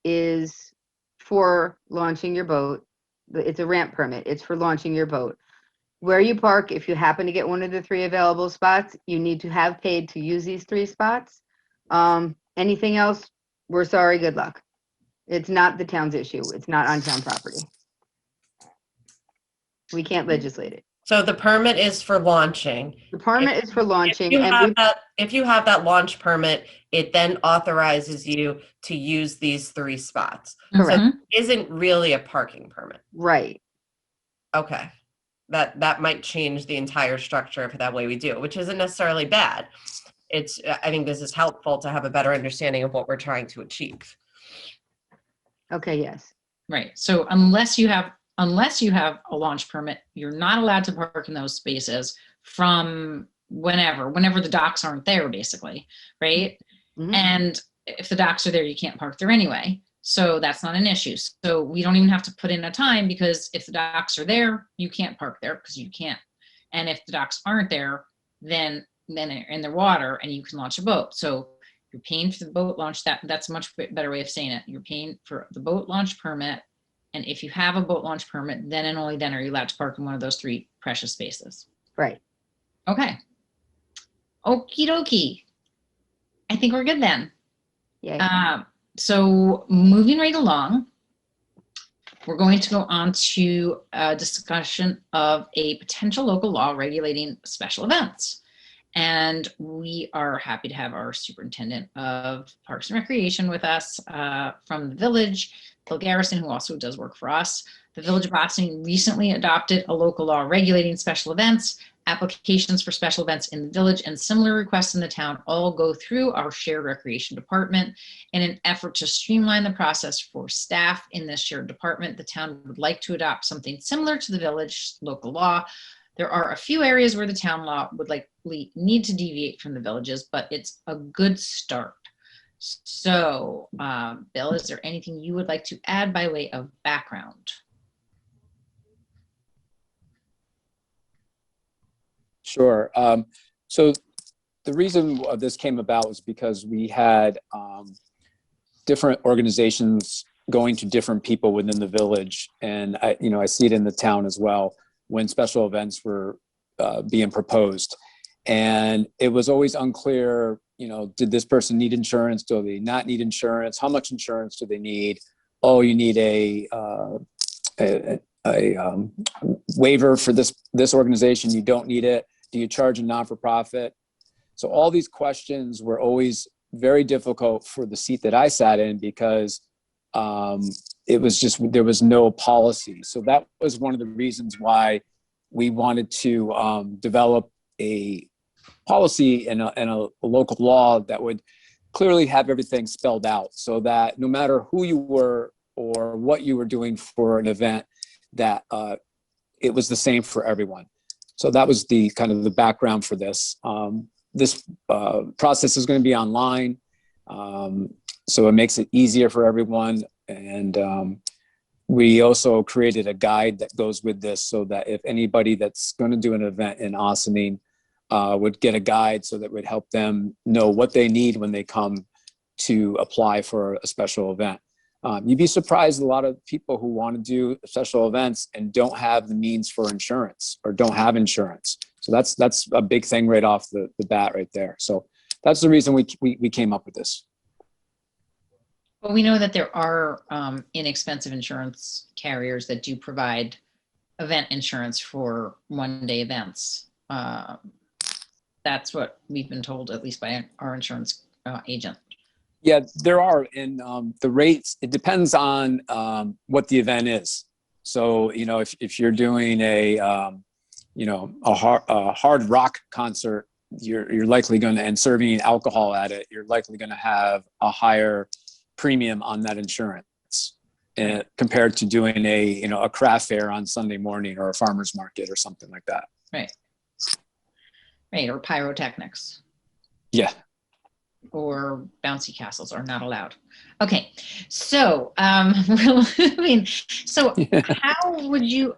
is for launching your boat. It's a ramp permit. It's for launching your boat. Where you park, if you happen to get one of the 3 available spots, you need to have paid to use these 3 spots. Anything else, we're sorry, good luck. It's not the town's issue. It's not on town property. We can't legislate it. So the permit is for launching. The permit is for launching. If you have that launch permit, it then authorizes you to use these 3 spots. Correct. So it isn't really a parking permit. Right. Okay. That might change the entire structure if that way we do, which isn't necessarily bad. I think this is helpful to have a better understanding of what we're trying to achieve. Okay, yes. Right. So unless you have a launch permit, you're not allowed to park in those spaces from whenever the docks aren't there, basically, right? Mm-hmm. And if the docks are there, you can't park there anyway. So that's not an issue. So we don't even have to put in a time, because if the docks are there, you can't park there because you can't. And if the docks aren't there, then they're in the water and you can launch a boat. So you're paying for the boat launch. That's a much better way of saying it. You're paying for the boat launch permit. And if you have a boat launch permit, then and only then are you allowed to park in one of those 3 precious spaces. Right. Okay. Okie dokie. I think we're good then. Yeah. So moving right along, we're going to go on to a discussion of a potential local law regulating special events. And we are happy to have our superintendent of Parks and Recreation with us from the village, Bill Garrison, who also does work for us. The Village of Boston recently adopted a local law regulating special events. Applications for special events in the village and similar requests in the town all go through our shared recreation department. In an effort to streamline the process for staff in this shared department, the town would like to adopt something similar to the village local law. There are a few areas where the town law would likely need to deviate from the villages, but it's a good start. So, Bill, is there anything you would like to add by way of background? Sure. So the reason this came about was because we had different organizations going to different people within the village, and I see it in the town as well when special events were being proposed, and it was always unclear. Did this person need insurance? Do they not need insurance? How much insurance do they need? Oh, you need a waiver for this organization. You don't need it. Do you charge a non-for-profit? So all these questions were always very difficult for the seat that I sat in because it was just, there was no policy. So that was one of the reasons why we wanted to develop a policy and a local law that would clearly have everything spelled out so that no matter who you were or what you were doing for an event, that it was the same for everyone. So that was the kind of the background for this. This process is going to be online, so it makes it easier for everyone. And we also created a guide that goes with this so that if anybody that's going to do an event in Ossining would get a guide, so that would help them know what they need when they come to apply for a special event. You'd be surprised a lot of people who want to do special events and don't have the means for insurance or don't have insurance. So that's a big thing right off the bat right there. So that's the reason we came up with this. Well, we know that there are inexpensive insurance carriers that do provide event insurance for one-day events. That's what we've been told, at least by our insurance agent. Yeah, there are, and the rates, it depends on what the event is. So, if you're doing a hard rock concert, you're likely going to, and serving alcohol at it, you're likely going to have a higher premium on that insurance compared to doing a craft fair on Sunday morning or a farmer's market or something like that. Right. Right, or pyrotechnics. Yeah. Or bouncy castles are not allowed. Okay, so how would you,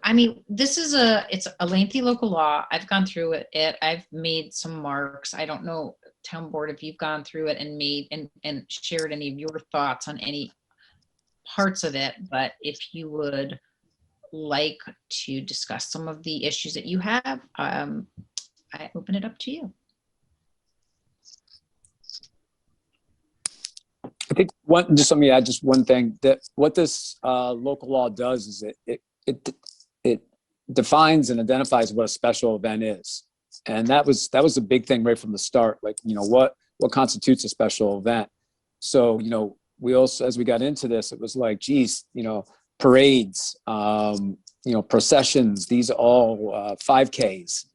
this is it's a lengthy local law. I've gone through it. I've made some marks. I don't know, town board, if you've gone through it and made and shared any of your thoughts on any parts of it, but if you would like to discuss some of the issues that you have, I open it up to you. I think just let me add just one thing, that what this local law does is it defines and identifies what a special event is. And that was a big thing right from the start. Like, what constitutes a special event? So, we also, as we got into this, it was like, geez, parades, processions, these are all 5Ks.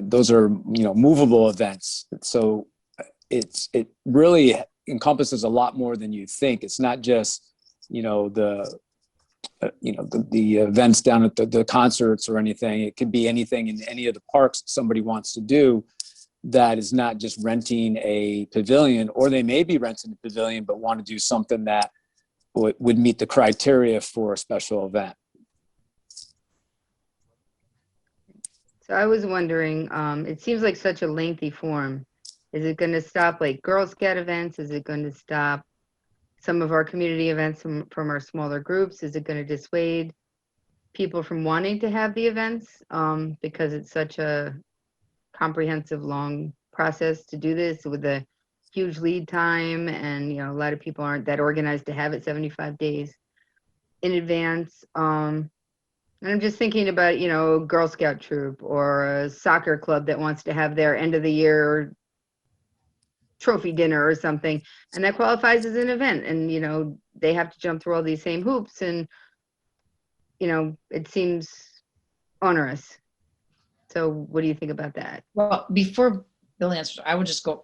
Those are, movable events. So it really encompasses a lot more than you think. It's not just, the events down at the concerts or anything. It could be anything in any of the parks somebody wants to do that is not just renting a pavilion, or they may be renting a pavilion but want to do something that would meet the criteria for a special event. So I was wondering, it seems like such a lengthy form. Is it going to stop like Girl Scout events? Is it going to stop some of our community events from our smaller groups? Is it going to dissuade people from wanting to have the events because it's such a comprehensive, long process to do this with a huge lead time, and a lot of people aren't that organized to have it 75 days in advance. And I'm just thinking about, you know, a Girl Scout troop or a soccer club that wants to have their end of the year trophy dinner or something, and that qualifies as an event. And, you know, they have to jump through all these same hoops, and, you know, it seems onerous. So what do you think about that? Well, before Bill answers, I would just go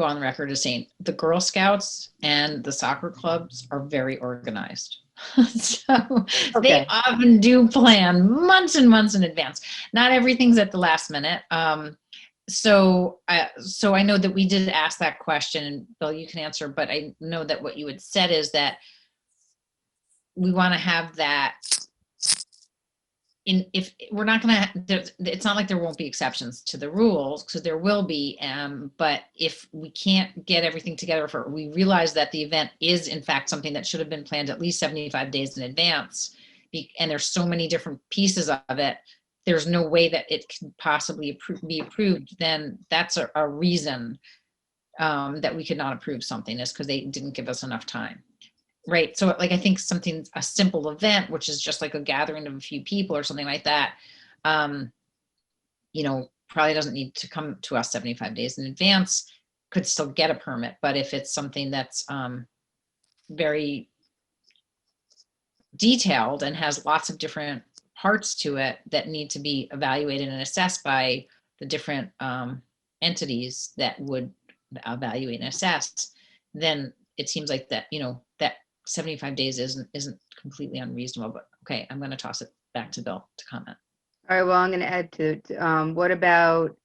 on the record as saying the Girl Scouts and the soccer clubs are very organized. So they Okay. often do plan months and months in advance. Not everything's at the last minute. So I know that we did ask that question, and Bill, you can answer, but I know that what you had said is that we want to have that if we're not going to, it's not like there won't be exceptions to the rules, because there will be, but if we can't get everything together, we realize that the event is in fact something that should have been planned at least 75 days in advance, and there's so many different pieces of it, there's no way that it could possibly be approved, then that's a reason that we could not approve something, is because they didn't give us enough time. Right. So like, I think something, a simple event, which is just like a gathering of a few people or something like that, you know, probably doesn't need to come to us 75 days in advance, could still get a permit. But if it's something that's very detailed and has lots of different parts to it that need to be evaluated and assessed by the different entities that would evaluate and assess, then it seems like that, you know, that 75 days isn't completely unreasonable. But okay, I'm going to toss it back to Bill to comment. All right, well, I'm going to add to what about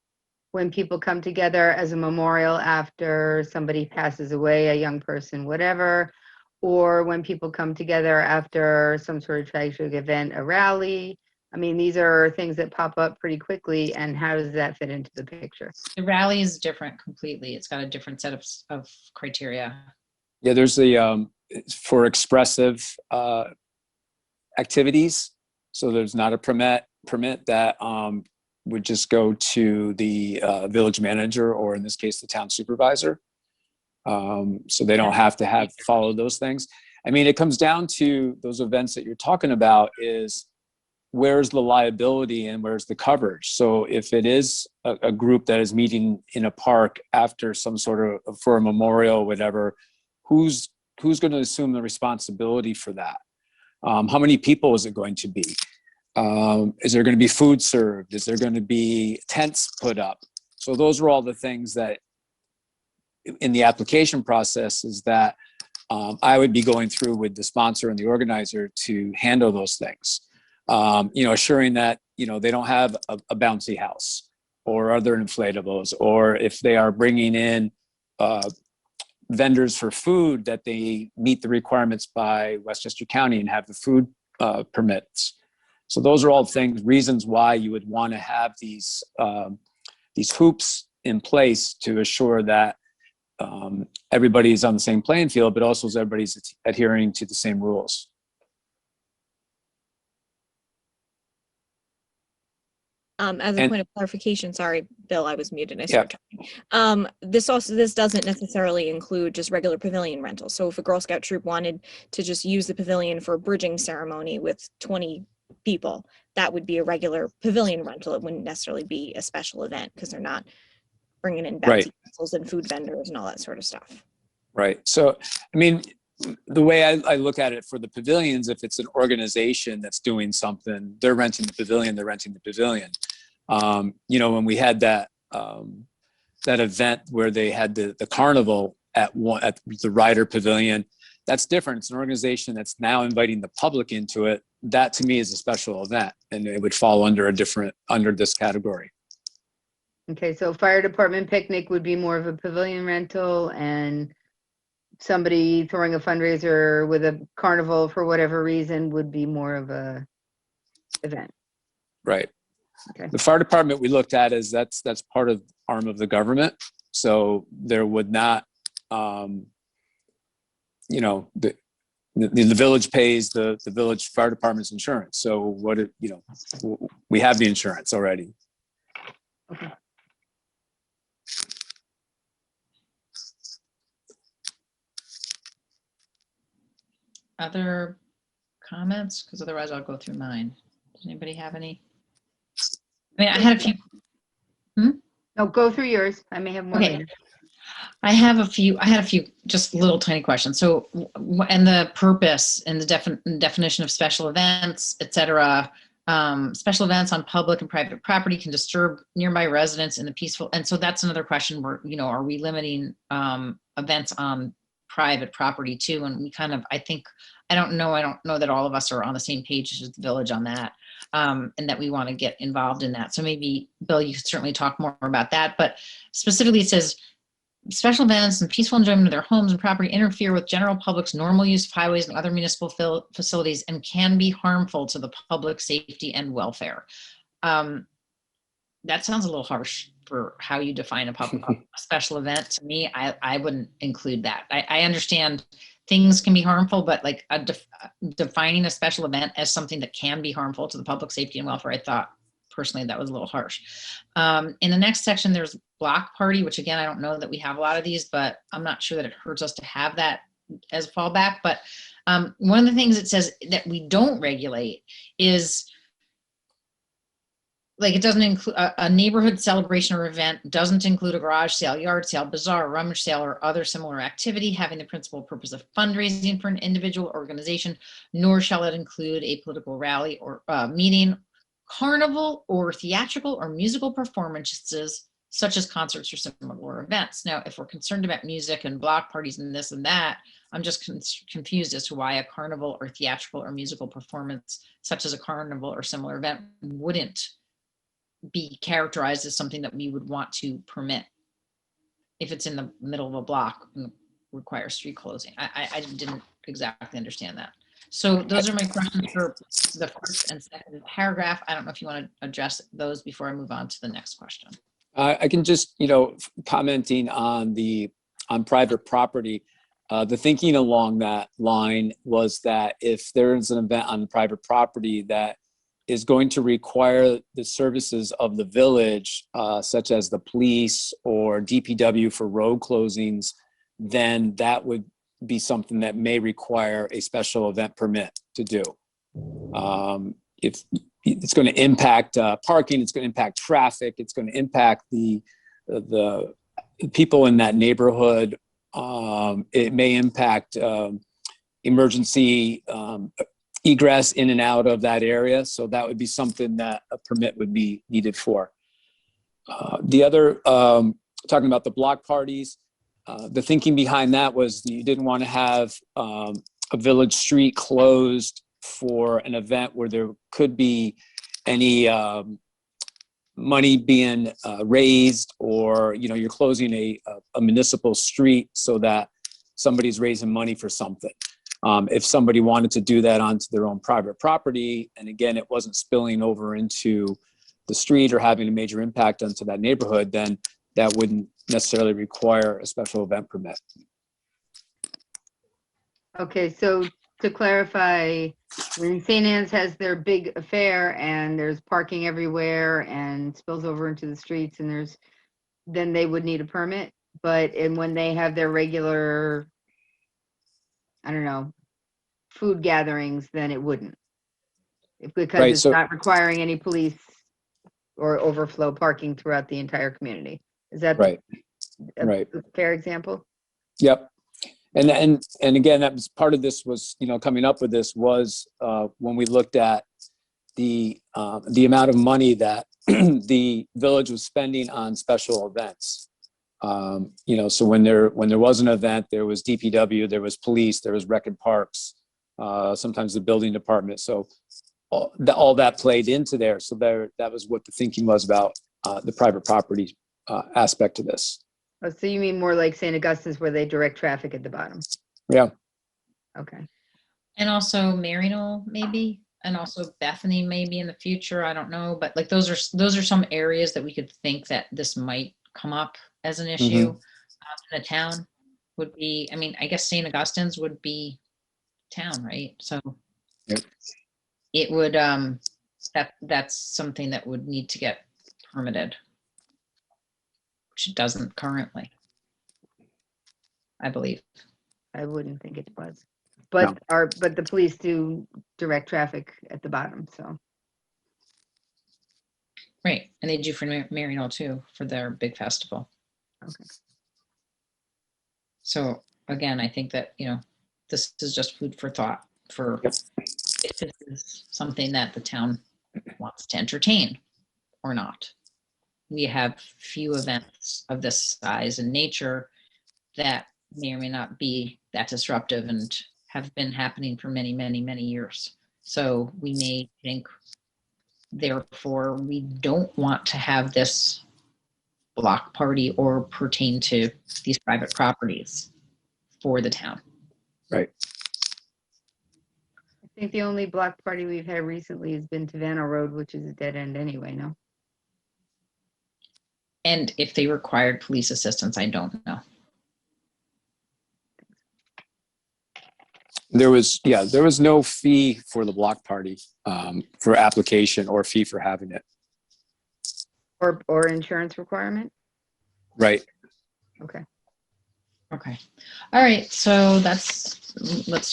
when people come together as a memorial after somebody passes away, a young person, whatever, or when people come together after some sort of tragic event, a rally? I mean, these are things that pop up pretty quickly, and how does that fit into the picture? The rally is different completely. It's got a different set of criteria. Yeah, there's the for expressive activities. So there's not a permit that would just go to the village manager, or in this case, the town supervisor. So they don't have to follow those things. I mean, it comes down to those events that you're talking about is where's the liability and where's the coverage. So if it is a group that is meeting in a park after some sort of, for a memorial, whatever, who's going to assume the responsibility for that? How many people is it going to be? Is there going to be food served? Is there going to be tents put up? So those are all the things that in the application process is that I would be going through with the sponsor and the organizer to handle those things. You know, assuring that, you know, they don't have a bouncy house or other inflatables, or if they are bringing in vendors for food, that they meet the requirements by Westchester County and have the food permits. So those are all reasons why you would want to have these hoops in place to assure that everybody's on the same playing field, but also everybody's adhering to the same rules. As a point of clarification, sorry, Bill, I was muted. I started talking. This doesn't necessarily include just regular pavilion rentals. So if a Girl Scout troop wanted to just use the pavilion for a bridging ceremony with 20 people, that would be a regular pavilion rental. It wouldn't necessarily be a special event because they're not bringing in bouncy castles and food vendors and all that sort of stuff. Right. So, I mean, the way I look at it for the pavilions, if it's an organization that's doing something, they're renting the pavilion, you know, when we had that event where they had the carnival at the Rider Pavilion, that's different. It's an organization that's now inviting the public into it. That to me is a special event, and it would fall under under this category. Okay, so fire department picnic would be more of a pavilion rental, and somebody throwing a fundraiser with a carnival for whatever reason would be more of a event. Right. Okay. The fire department we looked at is that's part of arm of the government. So there would not, you know, the village pays the village fire department's insurance. So we have the insurance already. Okay. Other comments? Because otherwise I'll go through mine. Does anybody have any? I mean, I had a few. No, go through yours. I may have more Okay. later. I had a few just little tiny questions. So, and the purpose and the definition of special events, et cetera. Special events on public and private property can disturb nearby residents in the peaceful. And so that's another question where, are we limiting events on private property too? And we kind of, I don't know that all of us are on the same page as the village on that. And that we want to get involved in that. So maybe, Bill, you could certainly talk more about that. But specifically, it says, special events and peaceful enjoyment of their homes and property interfere with general public's normal use of highways and other municipal facilities and can be harmful to the public safety and welfare. That sounds a little harsh for how you define a special event. To me, I wouldn't include that. I understand things can be harmful, but like defining a special event as something that can be harmful to the public safety and welfare, I thought personally that was a little harsh. In the next section, there's block party, which again, I don't know that we have a lot of these, but I'm not sure that it hurts us to have that as fallback. But one of the things it says that we don't regulate is, like, it doesn't include a neighborhood celebration or event, doesn't include a garage sale, yard sale, bazaar, rummage sale, or other similar activity having the principal purpose of fundraising for an individual organization, nor shall it include a political rally or meeting, carnival, or theatrical or musical performances such as concerts or similar events. Now, if we're concerned about music and block parties and this and that, I'm just confused as to why a carnival or theatrical or musical performance such as a carnival or similar event wouldn't be characterized as something that we would want to permit if it's in the middle of a block and requires street closing. I didn't exactly understand that. So those are my questions for the first and second paragraph. I don't know if you want to address those before I move on to the next question. I can just, commenting on private property, the thinking along that line was that if there is an event on private property that is going to require the services of the village, such as the police or DPW for road closings, then that would be something that may require a special event permit to do. If it's going to impact parking, it's going to impact traffic, it's going to impact the people in that neighborhood. It may impact emergency egress in and out of that area. So that would be something that a permit would be needed for. The other, talking about the block parties, the thinking behind that was you didn't want to have a village street closed for an event where there could be any money being raised, or you're closing a municipal street so that somebody's raising money for something. If somebody wanted to do that onto their own private property, and again, it wasn't spilling over into the street or having a major impact onto that neighborhood, then that wouldn't necessarily require a special event permit. Okay, so to clarify, when St. Anne's has their big affair and there's parking everywhere and spills over into the streets and then they would need a permit. And when they have their regular, I don't know, food gatherings, then it wouldn't. Because Right, it's not requiring any police or overflow parking throughout the entire community. Is that right? a fair example? Yep. And again, that was part of this was, coming up with this was when we looked at the amount of money that the village was spending on special events. So when there was an event, there was DPW, there was police, there was rec and parks, sometimes the building department. So all that played into there. So that was what the thinking was about the private property aspect of this. Oh, so you mean more like St. Augustine's where they direct traffic at the bottom? Yeah. Okay. And also Maryknoll maybe, and also Bethany maybe in the future. I don't know, but like those are some areas that we could think that this might come up as an issue in the town. Would be, I mean, I guess St. Augustine's would be town, right? So yep. It would that's something that would need to get permitted, which it doesn't currently, I believe. I wouldn't think it was, but No. but the police do direct traffic at the bottom, so. Right, and they do for Maryknoll too, for their big festival. Okay. So again, I think that, this is just food for thought for Yep. if this is something that the town wants to entertain or not. We have few events of this size and nature that may or may not be that disruptive and have been happening for many, many, many years. So we may think, therefore, we don't want to have this block party or pertain to these private properties for the town. Right. I think the only block party we've had recently has been Savannah Road, which is a dead end anyway, no? And if they required police assistance, I don't know. There was no fee for the block party for application or fee for having it. Or insurance requirement? Right. Okay. Okay. All right. So let's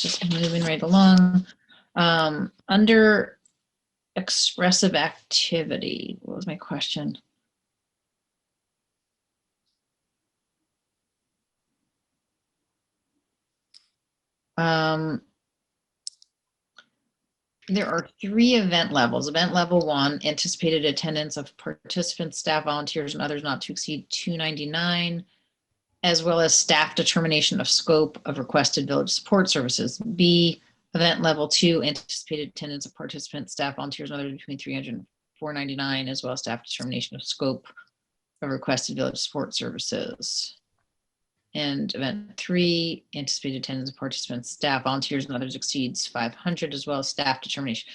just moving right along. Under expressive activity, what was my question? There are 3 event levels. Event level 1, anticipated attendance of participants, staff, volunteers, and others not to exceed 299, as well as staff determination of scope of requested village support services. B, event level 2, anticipated attendance of participants, staff, volunteers, and others between 300 and 499, as well as staff determination of scope of requested village support services. And event 3, anticipated attendance of participants, staff, volunteers, and others exceeds 500, as well as staff determination.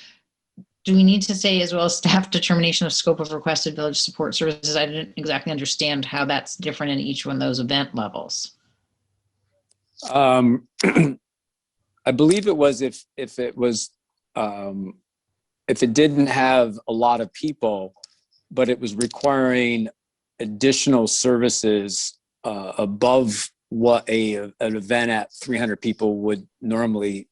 Do we need to say as well as staff determination of scope of requested village support services? I didn't exactly understand how that's different in each one of those event levels. I believe it was if it was if it didn't have a lot of people, but it was requiring additional services above what an event at 300 people would normally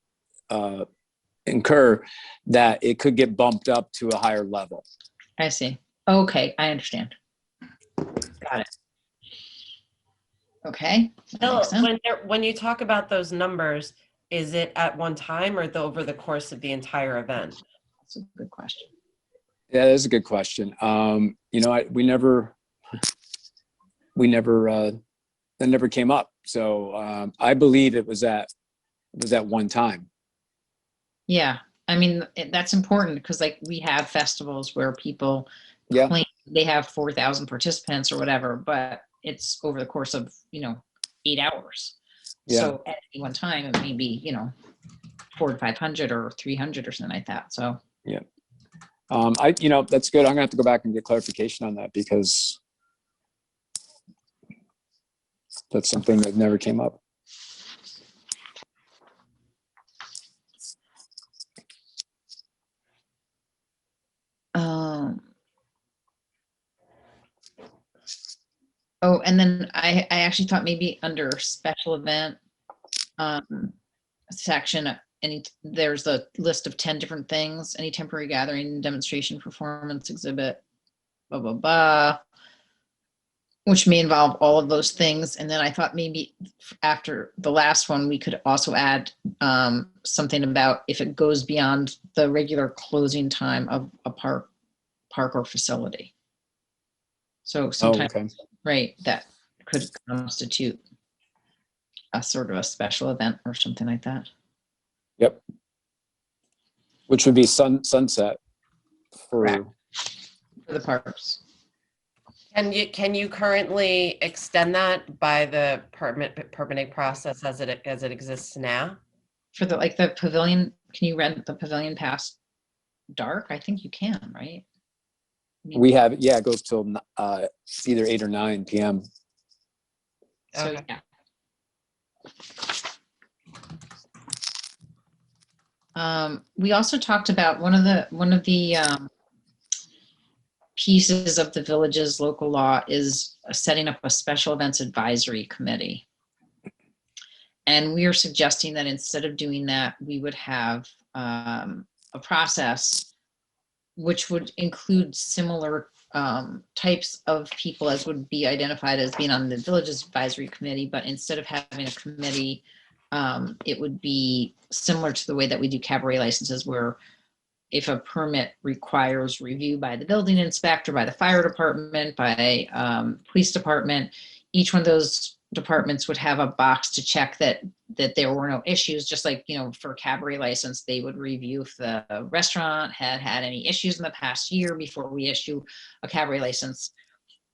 incur, that it could get bumped up to a higher level. I see. Okay, I understand. Got it. Okay. that Bill, makes sense. when you talk about those numbers, is it at one time or over the course of the entire event? That's a good question. Yeah, that's a good question. That never came up. So I believe it was at one time. Yeah, I mean, that's important because like we have festivals where people Yeah. claim they have 4,000 participants or whatever, but it's over the course of, 8 hours. Yeah. So at any one time, it may be, 400 to 500 or 300 or something like that. So Yeah. That's good. I'm gonna have to go back and get clarification on that because that's something that never came up. Oh, and then I actually thought maybe under special event section, there's a list of 10 different things, any temporary gathering, demonstration, performance, exhibit, blah, blah, blah, which may involve all of those things. And then I thought maybe after the last one, we could also add something about if it goes beyond the regular closing time of a park or facility. So sometimes, okay. right, that could constitute a sort of a special event or something like that. Yep. Which would be sunset for Correct. For the parks. Can you currently extend that by the permitting process as it exists now? For the pavilion, can you rent the pavilion past dark? I think you can, right? we have. Yeah, it goes till either 8 or 9 p.m. So Okay. yeah. We also talked about one of the pieces of the village's local law is setting up a special events advisory committee. And we are suggesting that instead of doing that, we would have a process which would include similar types of people as would be identified as being on the village's advisory committee, but instead of having a committee, it would be similar to the way that we do cabaret licenses, where if a permit requires review by the building inspector, by the fire department, by police department, each one of those departments would have a box to check that there were no issues. Just like, you know, for a cabaret license, they would review if the restaurant had any issues in the past year before we issue a cabaret license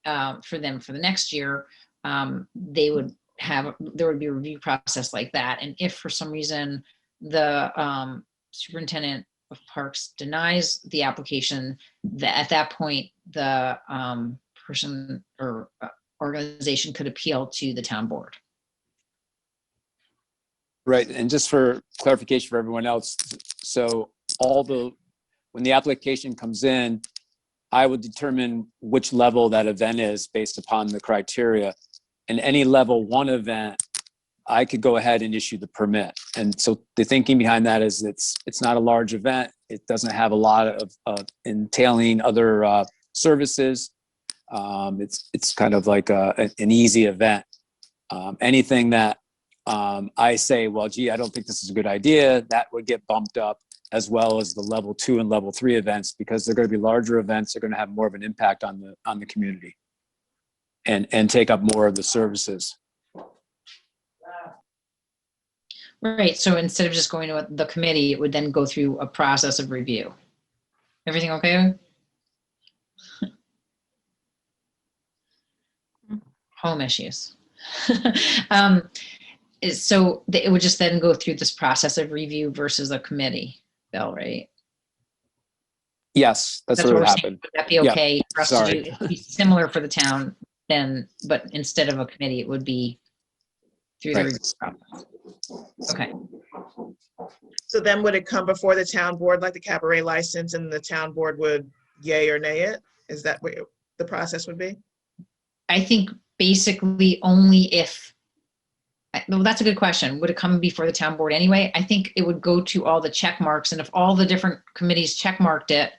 for them for the next year. There would be a review process like that. And if for some reason the superintendent of parks denies the application, at that point the person or organization could appeal to the town board. Right, and just for clarification for everyone else, so when the application comes in, I would determine which level that event is based upon the criteria. And any level 1 event, I could go ahead and issue the permit. And so the thinking behind that is it's not a large event. It doesn't have a lot of entailing other services. It's kind of like an easy event. Anything that I say, well, gee, I don't think this is a good idea, that would get bumped up, as well as the level 2 and level 3 events, because they're going to be larger events. They're going to have more of an impact on the community and take up more of the services. Right, so instead of just going to the committee, it would then go through a process of review. Everything okay? Home issues. So it would just then go through this process of review versus a committee, Bill, right? Yes, that's what would happen. Would that be okay for us to do? It would be similar for the town then, but instead of a committee, it would be through the review process. Okay. So then would it come before the town board like the cabaret license, and the town board would yay or nay it? Is that what the process would be? I think basically only if, well, that's a good question. Would it come before the town board anyway? I think it would go to all the check marks, and if all the different committees check marked it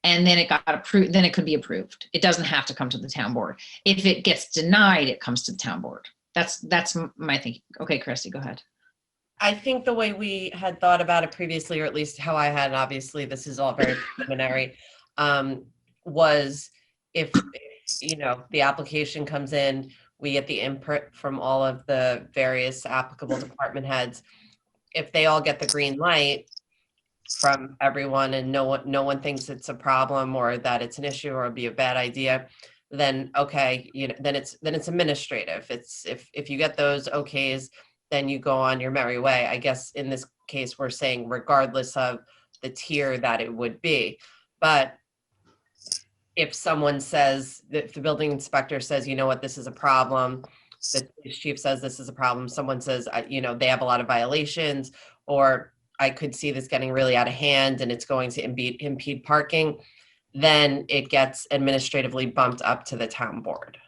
and then it got approved, then it could be approved. It doesn't have to come to the town board. If it gets denied, it comes to the town board. That's my thinking. Okay, Christy, go ahead. I think the way we had thought about it previously, or at least how I had, obviously this is all very preliminary, was if, you know, the application comes in, we get the input from all of the various applicable department heads. If they all get the green light from everyone and no one thinks it's a problem or that it's an issue or it'd be a bad idea, then okay, you know, then it's administrative. It's if you get those okays, then you go on your merry way. I guess in this case, we're saying regardless of the tier that it would be. But if someone says, if the building inspector says, you know what, this is a problem, the police chief says this is a problem, someone says, you know, they have a lot of violations, or I could see this getting really out of hand and it's going to impede parking, then it gets administratively bumped up to the town board.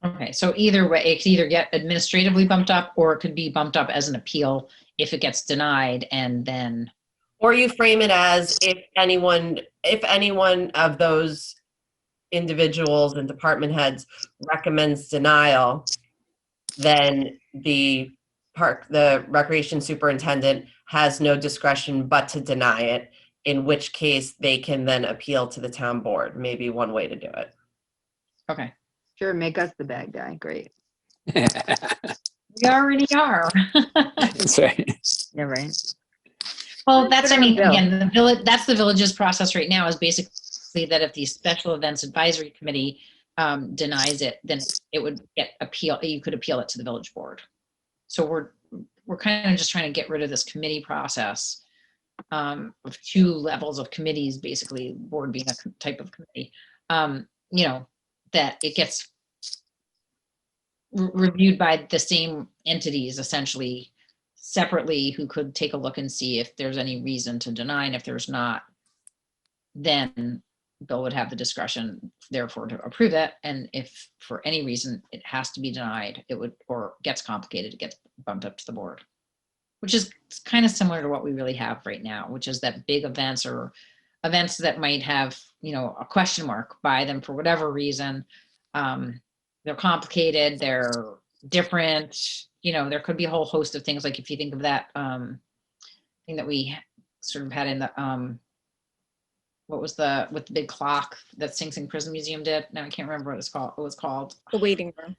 Okay, so either way, it could either get administratively bumped up or it could be bumped up as an appeal if it gets denied, and then. Or you frame it as if anyone of those individuals and department heads recommends denial, then the recreation superintendent has no discretion but to deny it, in which case they can then appeal to the town board. Maybe one way to do it. Okay. Sure, make us the bad guy. Great. We already are. That's right. Yeah, right. Well, that's, I mean, Bill. again, the village, that's the village's process right now, is basically that if the special events advisory committee denies it, then it would get you could appeal it to the village board. So we're kind of just trying to get rid of this committee process of 2 levels of committees, basically, board being a type of committee. You know, that it gets reviewed by the same entities, essentially, separately, who could take a look and see if there's any reason to deny, and if there's not, then Bill would have the discretion, therefore, to approve it. And if for any reason it has to be denied, it would, or gets complicated, it gets bumped up to the board, which is kind of similar to what we really have right now, which is that big events or events that might have, a question mark by them for whatever reason. They're complicated, they're different, there could be a whole host of things. Like if you think of that thing that we sort of had in the, what was with the big clock that Sing Sing Prison Museum did? Now I can't remember what it was called. The waiting room.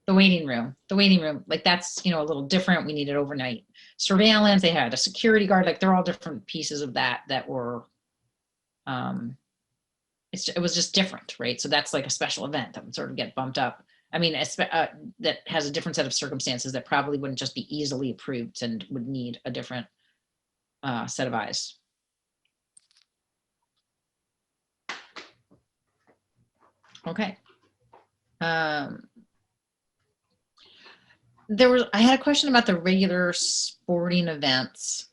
The waiting room, like that's, a little different. We needed overnight surveillance. They had a security guard, like they're all different pieces of that were, it was just different, right? So that's like a special event that would sort of get bumped up. I mean, that has a different set of circumstances that probably wouldn't just be easily approved and would need a different set of eyes. Okay. I had a question about the regular sporting events.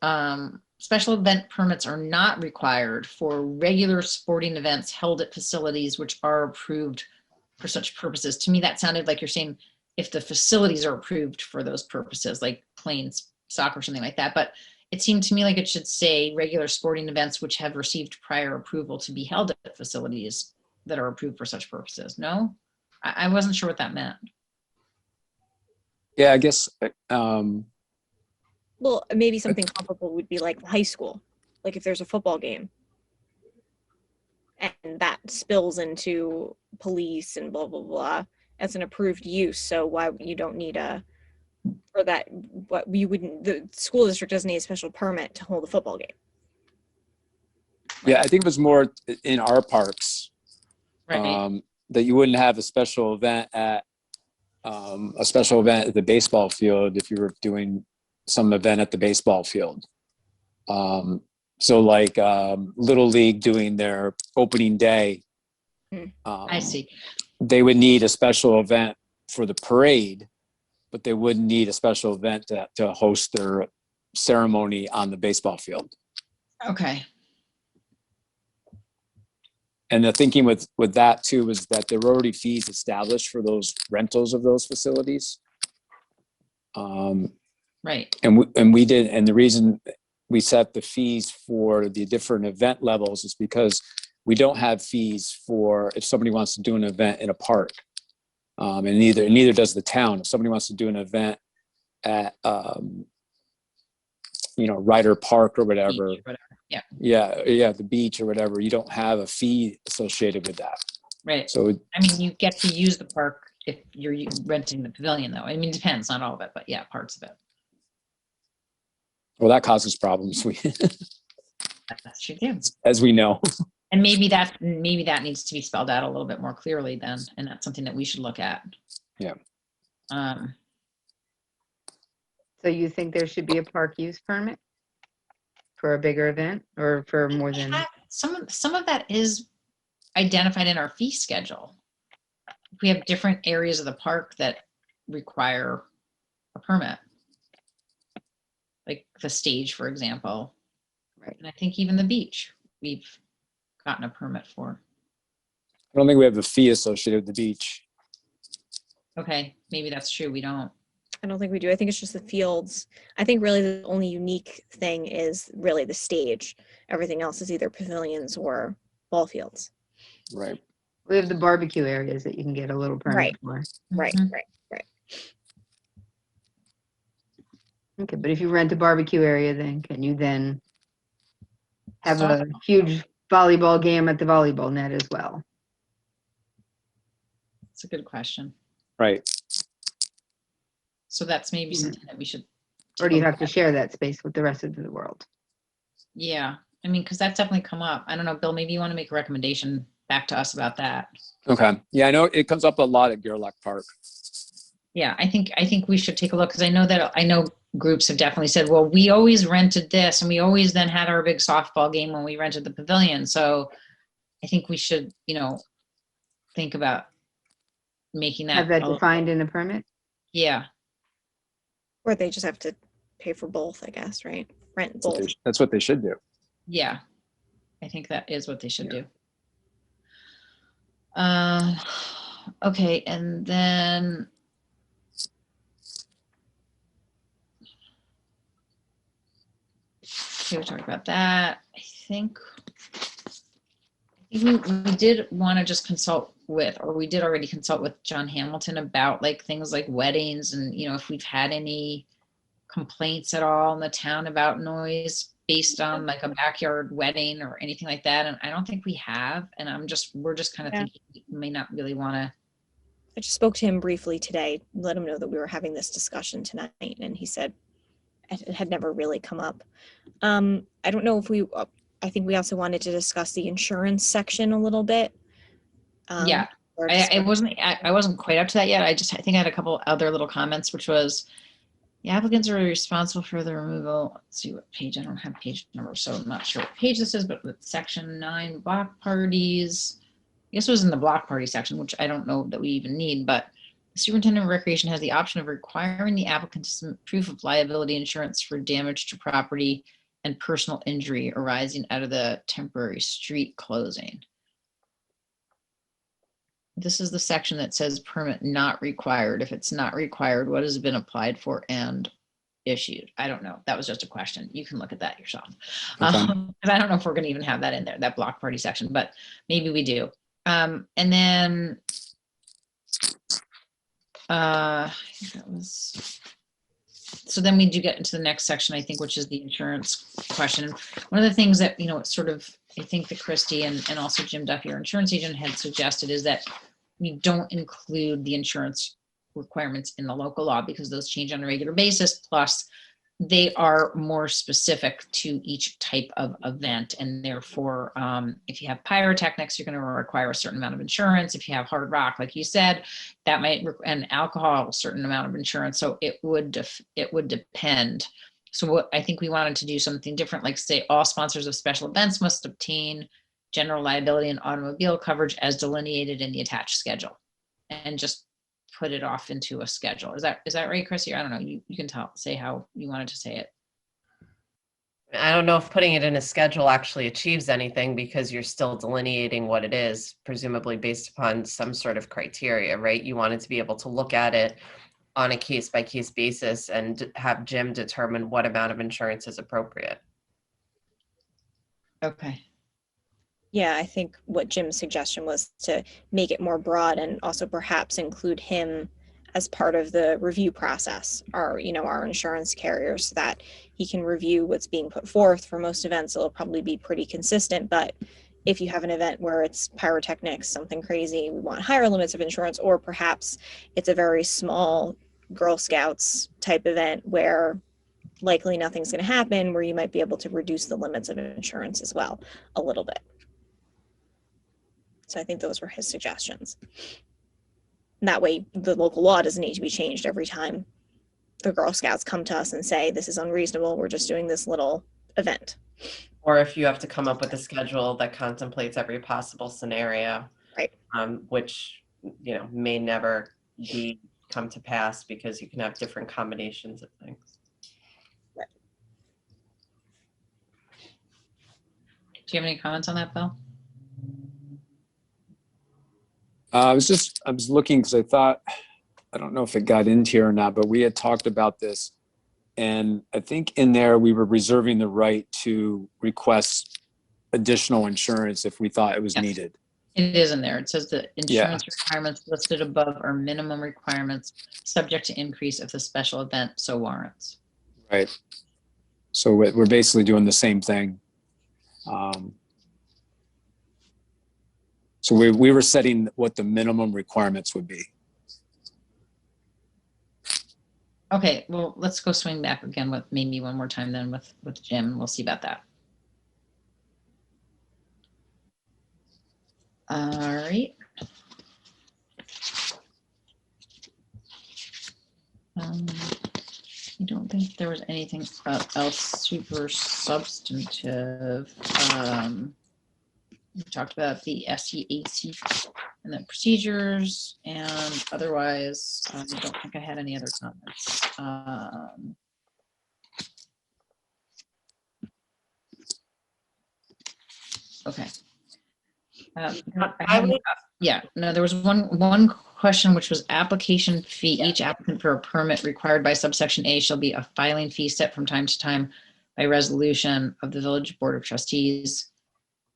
Special event permits are not required for regular sporting events held at facilities which are approved for such purposes. To me, that sounded like you're saying if the facilities are approved for those purposes, like playing soccer or something like that. But it seemed to me like it should say regular sporting events which have received prior approval to be held at facilities that are approved for such purposes. No, I wasn't sure what that meant. Yeah, I guess, Well, maybe something comparable would be like high school, like if there's a football game and that spills into police and blah, blah, blah, as an approved use. So why you don't need the school district doesn't need a special permit to hold a football game. yeah, I think it was more in our parks, Right. that you wouldn't have a special event at the baseball field if you were doing some event at the baseball field. So like Little League doing their opening day. I see. They would need a special event for the parade, but they wouldn't need a special event to host their ceremony on the baseball field. Okay. And the thinking with that too is that there were already fees established for those rentals of those facilities. Right. And we did, and the reason we set the fees for the different event levels is because we don't have fees for if somebody wants to do an event in a park. And neither does the town. If somebody wants to do an event at Ryder Park or whatever. Yeah, the beach or whatever, you don't have a fee associated with that. Right. So I mean, you get to use the park if you're renting the pavilion, though. I mean, it depends, not all of it, but yeah, parts of it. well, that causes problems. That's true too. As we know. And maybe that needs to be spelled out a little bit more clearly then, and that's something that we should look at. Yeah. So you think there should be a park use permit for a bigger event or for more than? Some of that is identified in our fee schedule. We have different areas of the park that require a permit, like the stage, for example. Right. And I think even the beach, we've gotten a permit for. I don't think we have a fee associated with the beach. Okay, maybe that's true. We don't. I don't think we do. I think it's just the fields. I think really the only unique thing is really the stage. Everything else is either pavilions or ball fields. Right. We have the barbecue areas that you can get a little permit Right. for. Right, Mhm. right. Okay, but if you rent a barbecue area, then can you then have a huge volleyball game at the volleyball net as well? That's a good question. Right. So that's maybe something that we should. Or do you take a have to look at. share that space with the rest of the world? Yeah, I mean, because that's definitely come up. I don't know, Bill, maybe you want to make a recommendation back to us about that. Okay. Yeah, I know it comes up a lot at Gerlach Park. Yeah, I think we should take a look, because I know groups have definitely said, well, we always rented this and we always then had our big softball game when we rented the pavilion. So I think we should, think about making that. Have that defined in a permit? Yeah. Or they just have to pay for both, I guess, right? Rent both. That's what they should do. Yeah. I think that is what they should do. Okay, and then we talked about that. I think We did want to just consult with, or we did already consult with John Hamilton about like things like weddings and, you know, if we've had any complaints at all in the town about noise based on like a backyard wedding or anything like that. And I don't think we have. And we're just kind of Yeah. thinking we may not really want to. I just spoke to him briefly today, let him know that we were having this discussion tonight, and he said it had never really come up. I don't know if I think we also wanted to discuss the insurance section a little bit. Yeah. I wasn't quite up to that yet. I think I had a couple other little comments, which was the applicants are responsible for the removal. Let's see what page. I don't have page number, so I'm not sure what page this is, but with section 9 block parties. I guess it was in the block party section, which I don't know that we even need, but the superintendent of recreation has the option of requiring the applicant to submit proof of liability insurance for damage to property and personal injury arising out of the temporary street closing. This is the section that says permit not required. If it's not required, what has been applied for and issued? I don't know. That was just a question. You can look at that yourself. Okay. I don't know if we're going to even have that in there, that block party section, but maybe we do. And then I think that was, so then we do get into the next section, I think, which is the insurance question. One of the things that, you know, it's sort of, I think that Christy and also Jim Duffy, our insurance agent, had suggested is that we don't include the insurance requirements in the local law because those change on a regular basis. Plus, they are more specific to each type of event. And therefore, if you have pyrotechnics, you're going to require a certain amount of insurance. If you have hard rock, like you said, that might, and alcohol, a certain amount of insurance. So it would depend. So what I think we wanted to do something different, like say all sponsors of special events must obtain general liability and automobile coverage as delineated in the attached schedule, and just put it off into a schedule. Is that right, Chrissy? I don't know. You can say how you wanted to say it. I don't know if putting it in a schedule actually achieves anything because you're still delineating what it is, presumably based upon some sort of criteria, right? You wanted to be able to look at it on a case-by-case basis and have Jim determine what amount of insurance is appropriate. Okay. Yeah, I think what Jim's suggestion was to make it more broad and also perhaps include him as part of the review process, our insurance carriers, so that he can review what's being put forth. For most events, it'll probably be pretty consistent, but if you have an event where it's pyrotechnics, something crazy, we want higher limits of insurance, or perhaps it's a very small Girl Scouts type event where likely nothing's going to happen, where you might be able to reduce the limits of insurance as well a little bit. So I think those were his suggestions. And that way, the local law doesn't need to be changed every time the Girl Scouts come to us and say, this is unreasonable, we're just doing this little event. Or if you have to come up with a schedule that contemplates every possible scenario, right? Which, may never come to pass because you can have different combinations of things. Right. Do you have any comments on that, Bill? I was looking because I don't know if it got into here or not, but we had talked about this. And I think in there, we were reserving the right to request additional insurance if we thought it was needed. It is in there. It says the insurance requirements listed above are minimum requirements subject to increase if the special event so warrants. Right. So we're basically doing the same thing. So we were setting what the minimum requirements would be. Okay, well, let's go swing back again with maybe one more time then with Jim. We'll see about that. All right. I don't think there was anything else super substantive. We talked about the SEAC and the procedures, and otherwise, I don't think I had any other comments. Okay. There was one question, which was application fee. Each applicant for a permit required by subsection A shall be a filing fee set from time to time by resolution of the Village Board of Trustees.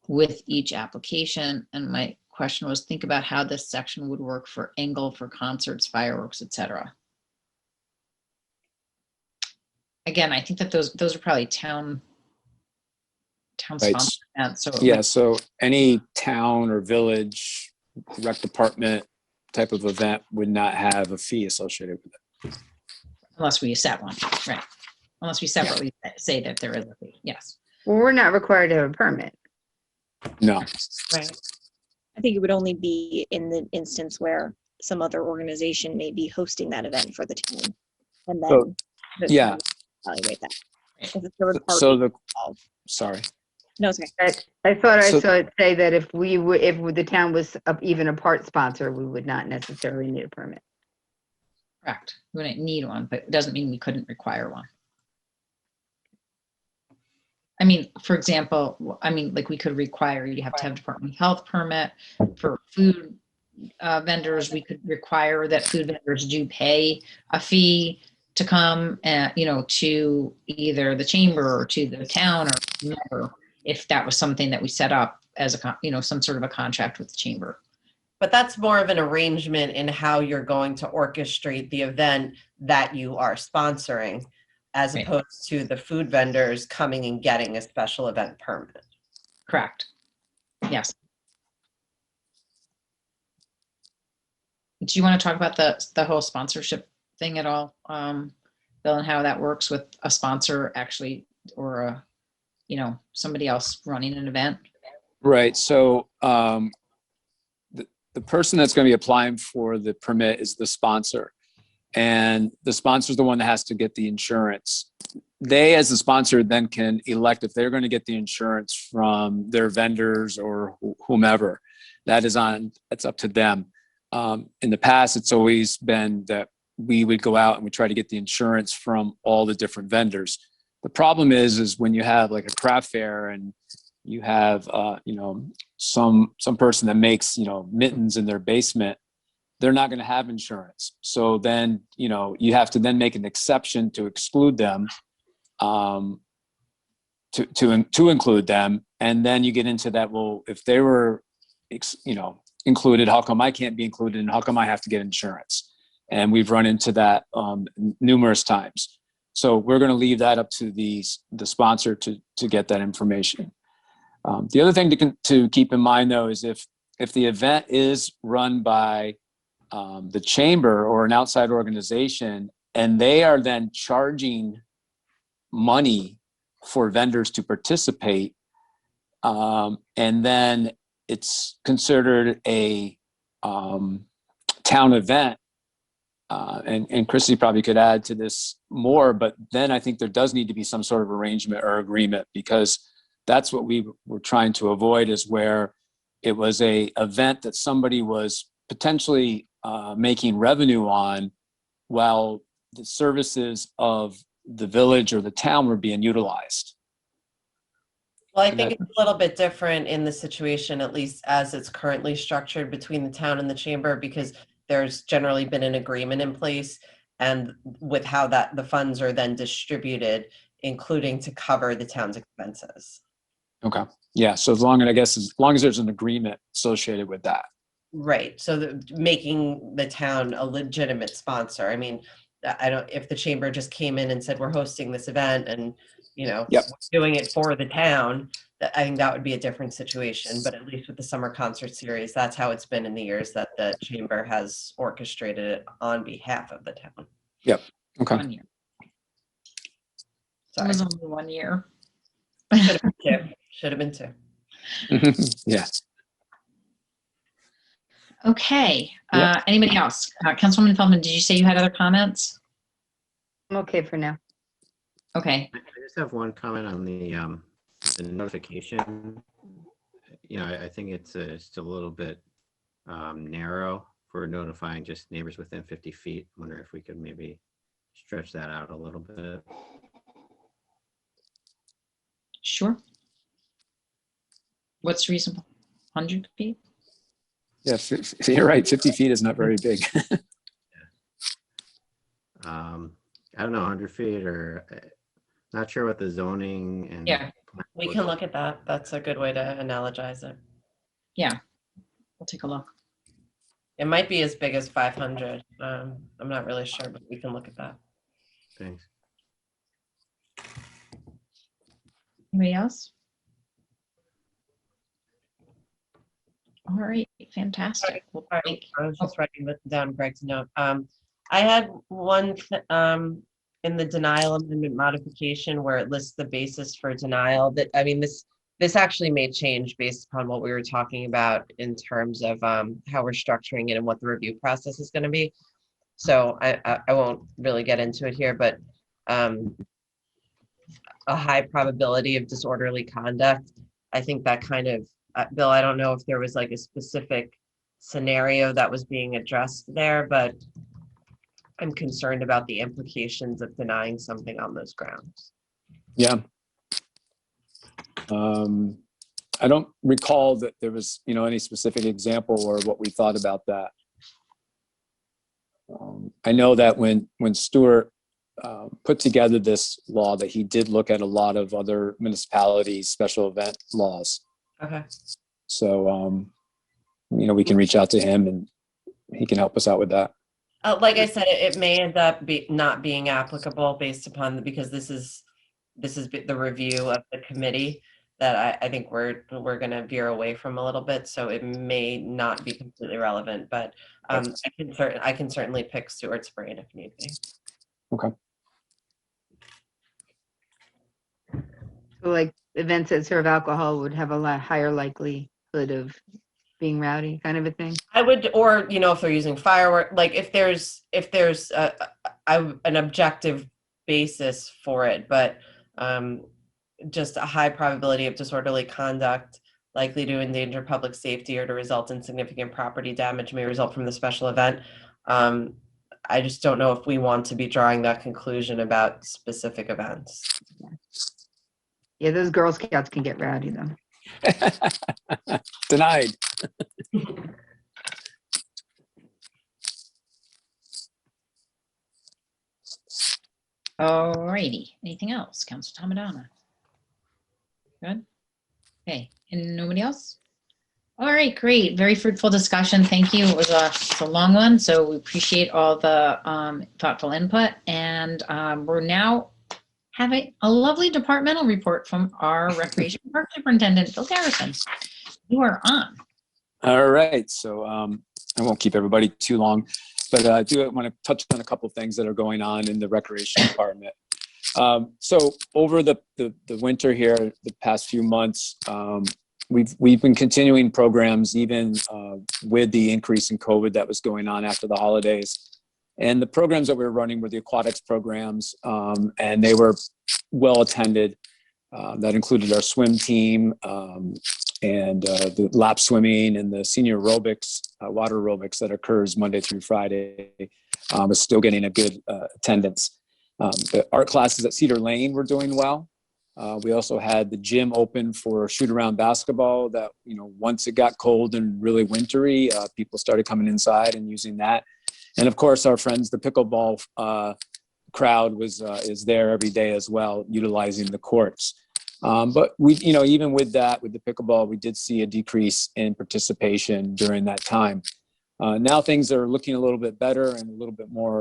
with each application. And my question was, think about how this section would work for angle for concerts, fireworks, etc. Again, I think that those are probably town Right. sponsored events. So it Yeah, might- so any town or village rec department type of event would not have a fee associated with it. unless we set one, right? Unless we separately say that there is a fee. Yes. Well, we're not required to have a permit. No. Right. I think it would only be in the instance where some other organization may be hosting that event for the town. And then So, the yeah. town would evaluate that. If a third party So the, involved. sorry. No, it's okay. I thought I So- saw it say that if the town was even a part sponsor, we would not necessarily need a permit. Correct. We wouldn't need one, but it doesn't mean we couldn't require one. I mean, for example, like we could require you have to have Department of Health permit for food vendors. We could require that food vendors do pay a fee to come, to either the chamber or to the town or whomever, if that was something that we set up as some sort of a contract with the chamber. But that's more of an arrangement in how you're going to orchestrate the event that you are sponsoring, as Right. opposed to the food vendors coming and getting a special event permit. Correct. Yes. Do you want to talk about the whole sponsorship thing at all, Bill, and how that works with a sponsor actually, or somebody else running an event? Right. So the person that's going to be applying for the permit is the sponsor. And the sponsor is the one that has to get the insurance. They, as the sponsor, then can elect if they're going to get the insurance from their vendors or whomever. That's up to them. In the past, it's always been that we would go out and we try to get the insurance from all the different vendors. The problem is when you have like a craft fair and you have, some person that makes, mittens in their basement, they're not going to have insurance. So then, you have to then make an exception to exclude them, to include them. And then you get into that, well, if they were, included, how come I can't be included and how come I have to get insurance? And we've run into that numerous times. So we're going to leave that up to the sponsor to get that information. The other thing to keep in mind, though, is if the event is run by the chamber or an outside organization, and they are then charging money for vendors to participate, and then it's considered a town event, and Chrissy probably could add to this more, but then I think there does need to be some sort of arrangement or agreement, because that's what we were trying to avoid, is where it was a event that somebody was potentially making revenue on while the services of the village or the town were being utilized. Well, I think it's a little bit different in the situation, at least as it's currently structured between the town and the chamber, because there's generally been an agreement in place, and with how the funds are then distributed, including to cover the town's expenses. Okay. Yeah. So as long as there's an agreement associated with that. Right. So making the town a legitimate sponsor. I mean, if the chamber just came in and said, we're hosting this event and, Yep. doing it for the town, I think that would be a different situation. But at least with the summer concert series, that's how it's been in the years that the chamber has orchestrated it on behalf of the town. Yep. Okay. 1 year. It Sorry. was only 1 year. Should have been two. Yeah. Okay. Yep. Anybody else? Councilwoman Feldman, did you say you had other comments? I'm okay for now. Okay. I just have one comment on the notification. I think it's still a little bit narrow for notifying just neighbors within 50 feet. I wonder if we could maybe stretch that out a little bit. Sure. What's reasonable? 100 feet? Yeah. You're right. 50 feet is not very big. I don't know, 100 feet or not sure what the zoning and Yeah. We can look at that. That's a good way to analogize it. Yeah, we'll take a look. It might be as big as 500. I'm not really sure, but we can look at that. Thanks. Anybody else? All right, fantastic. Well, thank- I was just writing this down, Greg's note. I had one in the denial amendment modification where it lists the basis for denial. That, I mean, this actually may change based upon what we were talking about in terms of how we're structuring it and what the review process is going to be. So I won't really get into it here, but a high probability of disorderly conduct. I think that kind of, Bill, I don't know if there was like a specific scenario that was being addressed there, but I'm concerned about the implications of denying something on those grounds. Yeah. I don't recall that there was, any specific example or what we thought about that. I know that when Stuart put together this law, that he did look at a lot of other municipalities' special event laws. Okay. So, we can reach out to him and he can help us out with that. Like I said, it may end up not being applicable based upon because this is the review of the committee that I think we're going to veer away from a little bit. So it may not be completely relevant, but I can certainly pick Stuart's brain if need be. Okay. So like events that serve alcohol would have a lot higher likelihood of being rowdy, kind of a thing. I would, or if they're using fireworks, like if there's an objective basis for it, but just a high probability of disorderly conduct likely to endanger public safety or to result in significant property damage may result from the special event. I just don't know if we want to be drawing that conclusion about specific events. Yeah, those Girl Scouts can get rowdy though. Denied. All righty. Anything else, Council Tomadonna? Good. Okay, and nobody else? All right, great. Very fruitful discussion. Thank you. It was a long one, so we appreciate all the thoughtful input. And we're now having a lovely departmental report from our Recreation Park Superintendent, Bill Garrison. You are on. All right. So I won't keep everybody too long, but I do want to touch on a couple of things that are going on in the Recreation Department. So over the winter here, the past few months, we've been continuing programs even with the increase in COVID that was going on after the holidays. And the programs that we were running were the aquatics programs, and they were well attended. That included our swim team and the lap swimming and the senior aerobics, water aerobics that occurs Monday through Friday was still getting a good attendance. The art classes at Cedar Lane were doing well. We also had the gym open for shoot-around basketball that, once it got cold and really wintry, people started coming inside and using that. And of course, our friends, the pickleball crowd is there every day as well, utilizing the courts. But we, even with that, with the pickleball, we did see a decrease in participation during that time. Now things are looking a little bit better and a little bit more,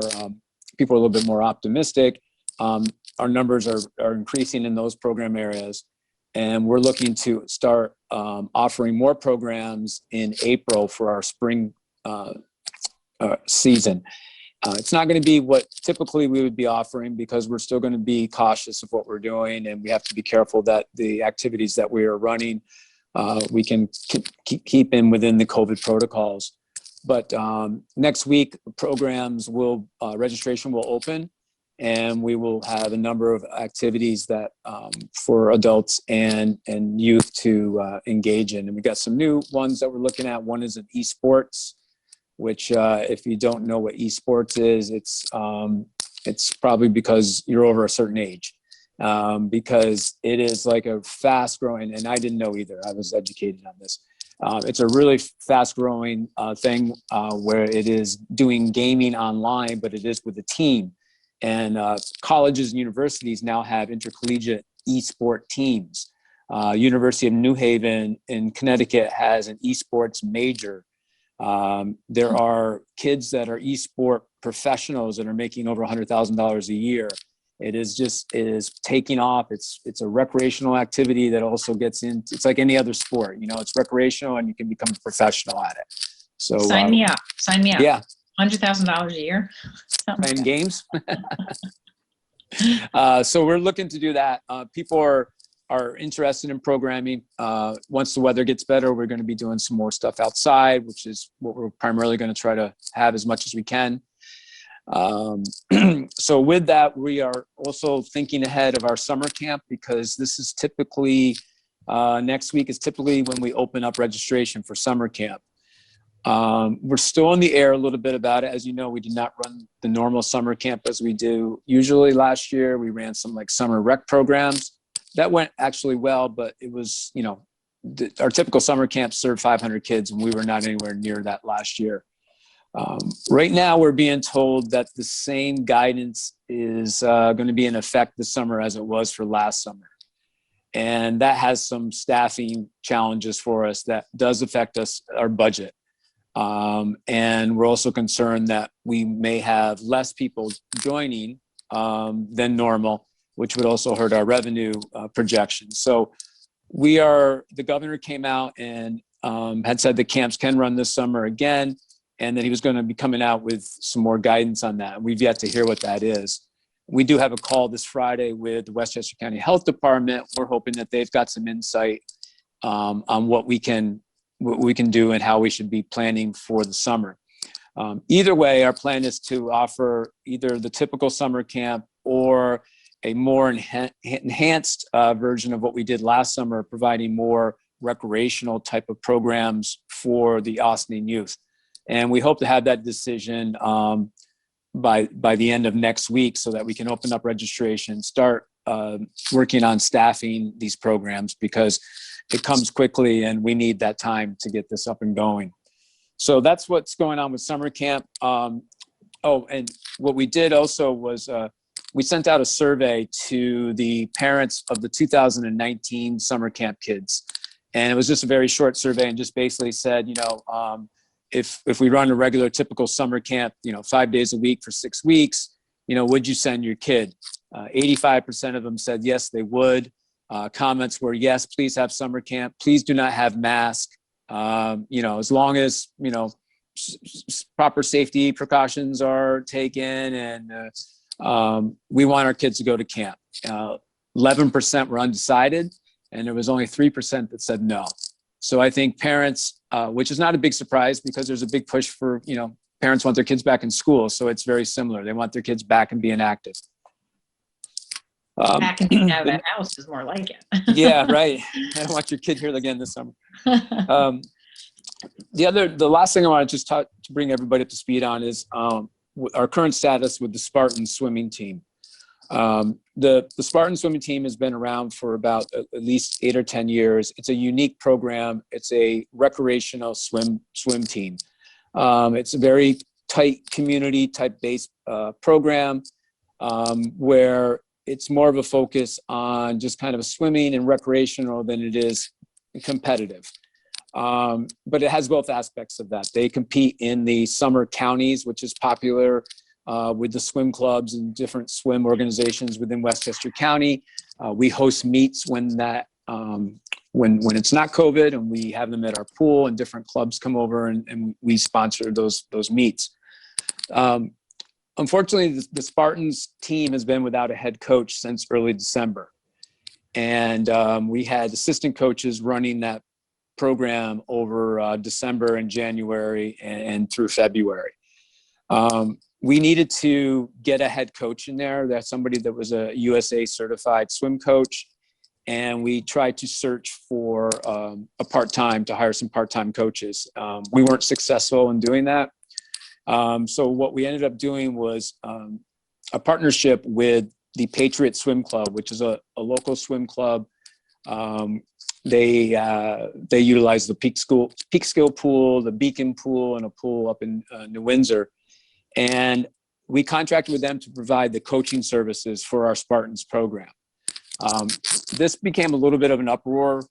people are a little bit more optimistic. Our numbers are increasing in those program areas. And we're looking to start offering more programs in April for our spring season. It's not going to be what typically we would be offering because we're still going to be cautious of what we're doing, and we have to be careful that the activities that we are running, we can keep in within the COVID protocols. But next week, programs will, registration will open, and we will have a number of activities that for adults and youth to engage in. And we got some new ones that we're looking at. One is an esports, which if you don't know what esports is, it's probably because you're over a certain age, because it is like a fast growing, and I didn't know either, I was educated on this. It's a really fast growing thing where it is doing gaming online, but it is with a team. And colleges and universities now have intercollegiate esport teams. University of New Haven in Connecticut has an esports major. There are kids that are esport professionals that are making over $100,000 a year. It is taking off. It's a recreational activity that also gets in. It's like any other sport, it's recreational and you can become a professional at it. So Sign me up. Yeah. $100,000 a year. Playing games. So we're looking to do that. People are interested in programming. Once the weather gets better, we're going to be doing some more stuff outside, which is what we're primarily going to try to have as much as we can. So with that, we are also thinking ahead of our summer camp, because this is typically, next week is typically when we open up registration for summer camp. We're still in the air a little bit about it. As you know, we did not run the normal summer camp as we do usually. Last year, we ran some like summer rec programs. That went actually well, but it was, our typical summer camp served 500 kids, and we were not anywhere near that last year. Right now, we're being told that the same guidance is going to be in effect this summer as it was for last summer. And that has some staffing challenges for us that does affect our budget. And we're also concerned that we may have less people joining than normal, which would also hurt our revenue projections. So the governor came out and had said the camps can run this summer again, and that he was going to be coming out with some more guidance on that. We've yet to hear what that is. We do have a call this Friday with the Westchester County Health Department. We're hoping that they've got some insight on what we can do and how we should be planning for the summer. Either way, our plan is to offer either the typical summer camp or a more enhanced version of what we did last summer, providing more recreational type of programs for the Austinian youth. And we hope to have that decision by the end of next week, so that we can open up registration, start working on staffing these programs, because it comes quickly and we need that time to get this up and going. So that's what's going on with summer camp. And what we did also was we sent out a survey to the parents of the 2019 summer camp kids. And it was just a very short survey, and just basically said, if we run a regular typical summer camp, 5 days a week for 6 weeks, would you send your kid? 85% of them said yes, they would. Comments were, yes, please have summer camp. Please do not have masks. As long as, proper safety precautions are taken, and we want our kids to go to camp. 11% were undecided, and there was only 3% that said no. So I think parents, which is not a big surprise, because there's a big push for, parents want their kids back in school. So it's very similar. They want their kids back and being active. Back and being out of that house is more like it. Yeah, right. I don't want your kid here again this summer. The last thing I want to just to bring everybody up to speed on is our current status with the Spartan swimming team. The Spartan swimming team has been around for about at least 8 or 10 years. It's a unique program. It's a recreational swim team. It's a very tight community type based program where it's more of a focus on just kind of swimming and recreational than it is competitive. But it has both aspects of that. They compete in the summer counties, which is popular with the swim clubs and different swim organizations within Westchester County. We host meets when it's not COVID, and we have them at our pool, and different clubs come over and we sponsor those meets. Unfortunately, the Spartans team has been without a head coach since early December. And we had assistant coaches running that program over December and January and through February. We needed to get a head coach in there. That's somebody that was a USA certified swim coach. And we tried to search for a part-time, to hire some part-time coaches. We weren't successful in doing that. So what we ended up doing was a partnership with the Patriot Swim Club, which is a local swim club. They utilize the Peak Skill pool, the Beacon pool, and a pool up in New Windsor. And we contracted with them to provide the coaching services for our Spartans program. This became a little bit of an uproar.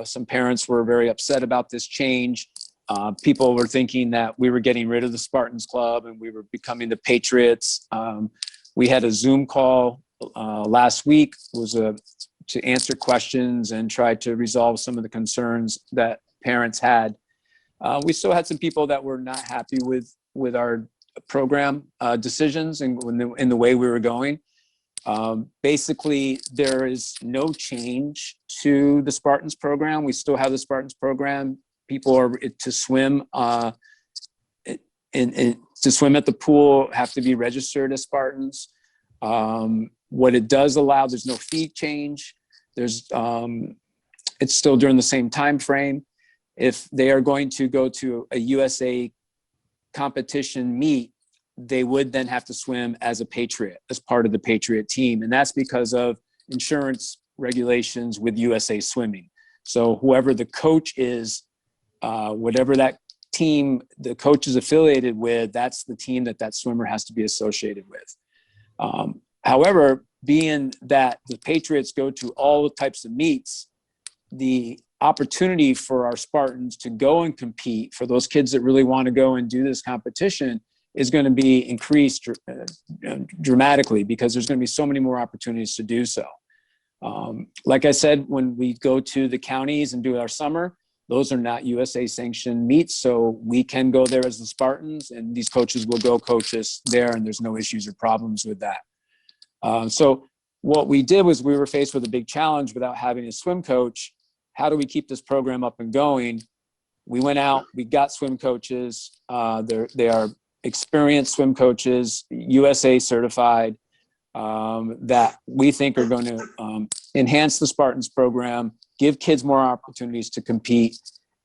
Some parents were very upset about this change. People were thinking that we were getting rid of the Spartans Club and we were becoming the Patriots. We had a Zoom call last week, to answer questions and try to resolve some of the concerns that parents had. We still had some people that were not happy with our program decisions and in the way we were going. Basically, there is no change to the Spartans program. We still have the Spartans program. People are to swim to swim at the pool have to be registered as Spartans. What it does allow, there's no fee change. It's still during the same time frame. If they are going to go to a USA competition meet, they would then have to swim as a Patriot, as part of the Patriot team. And that's because of insurance regulations with USA Swimming. So whoever the coach is, whatever that team the coach is affiliated with, that's the team that swimmer has to be associated with. However, being that the Patriots go to all types of meets, the opportunity for our Spartans to go and compete, for those kids that really want to go and do this competition, is going to be increased dramatically, because there's going to be so many more opportunities to do so. Like I said, when we go to the counties and do our summer, those are not USA sanctioned meets, so we can go there as the Spartans, and these coaches will go coach us there, and there's no issues or problems with that. So what we did was we were faced with a big challenge without having a swim coach. How do we keep this program up and going? We went out, we got swim coaches. They are experienced swim coaches, USA certified, that we think are going to enhance the Spartans program, give kids more opportunities to compete,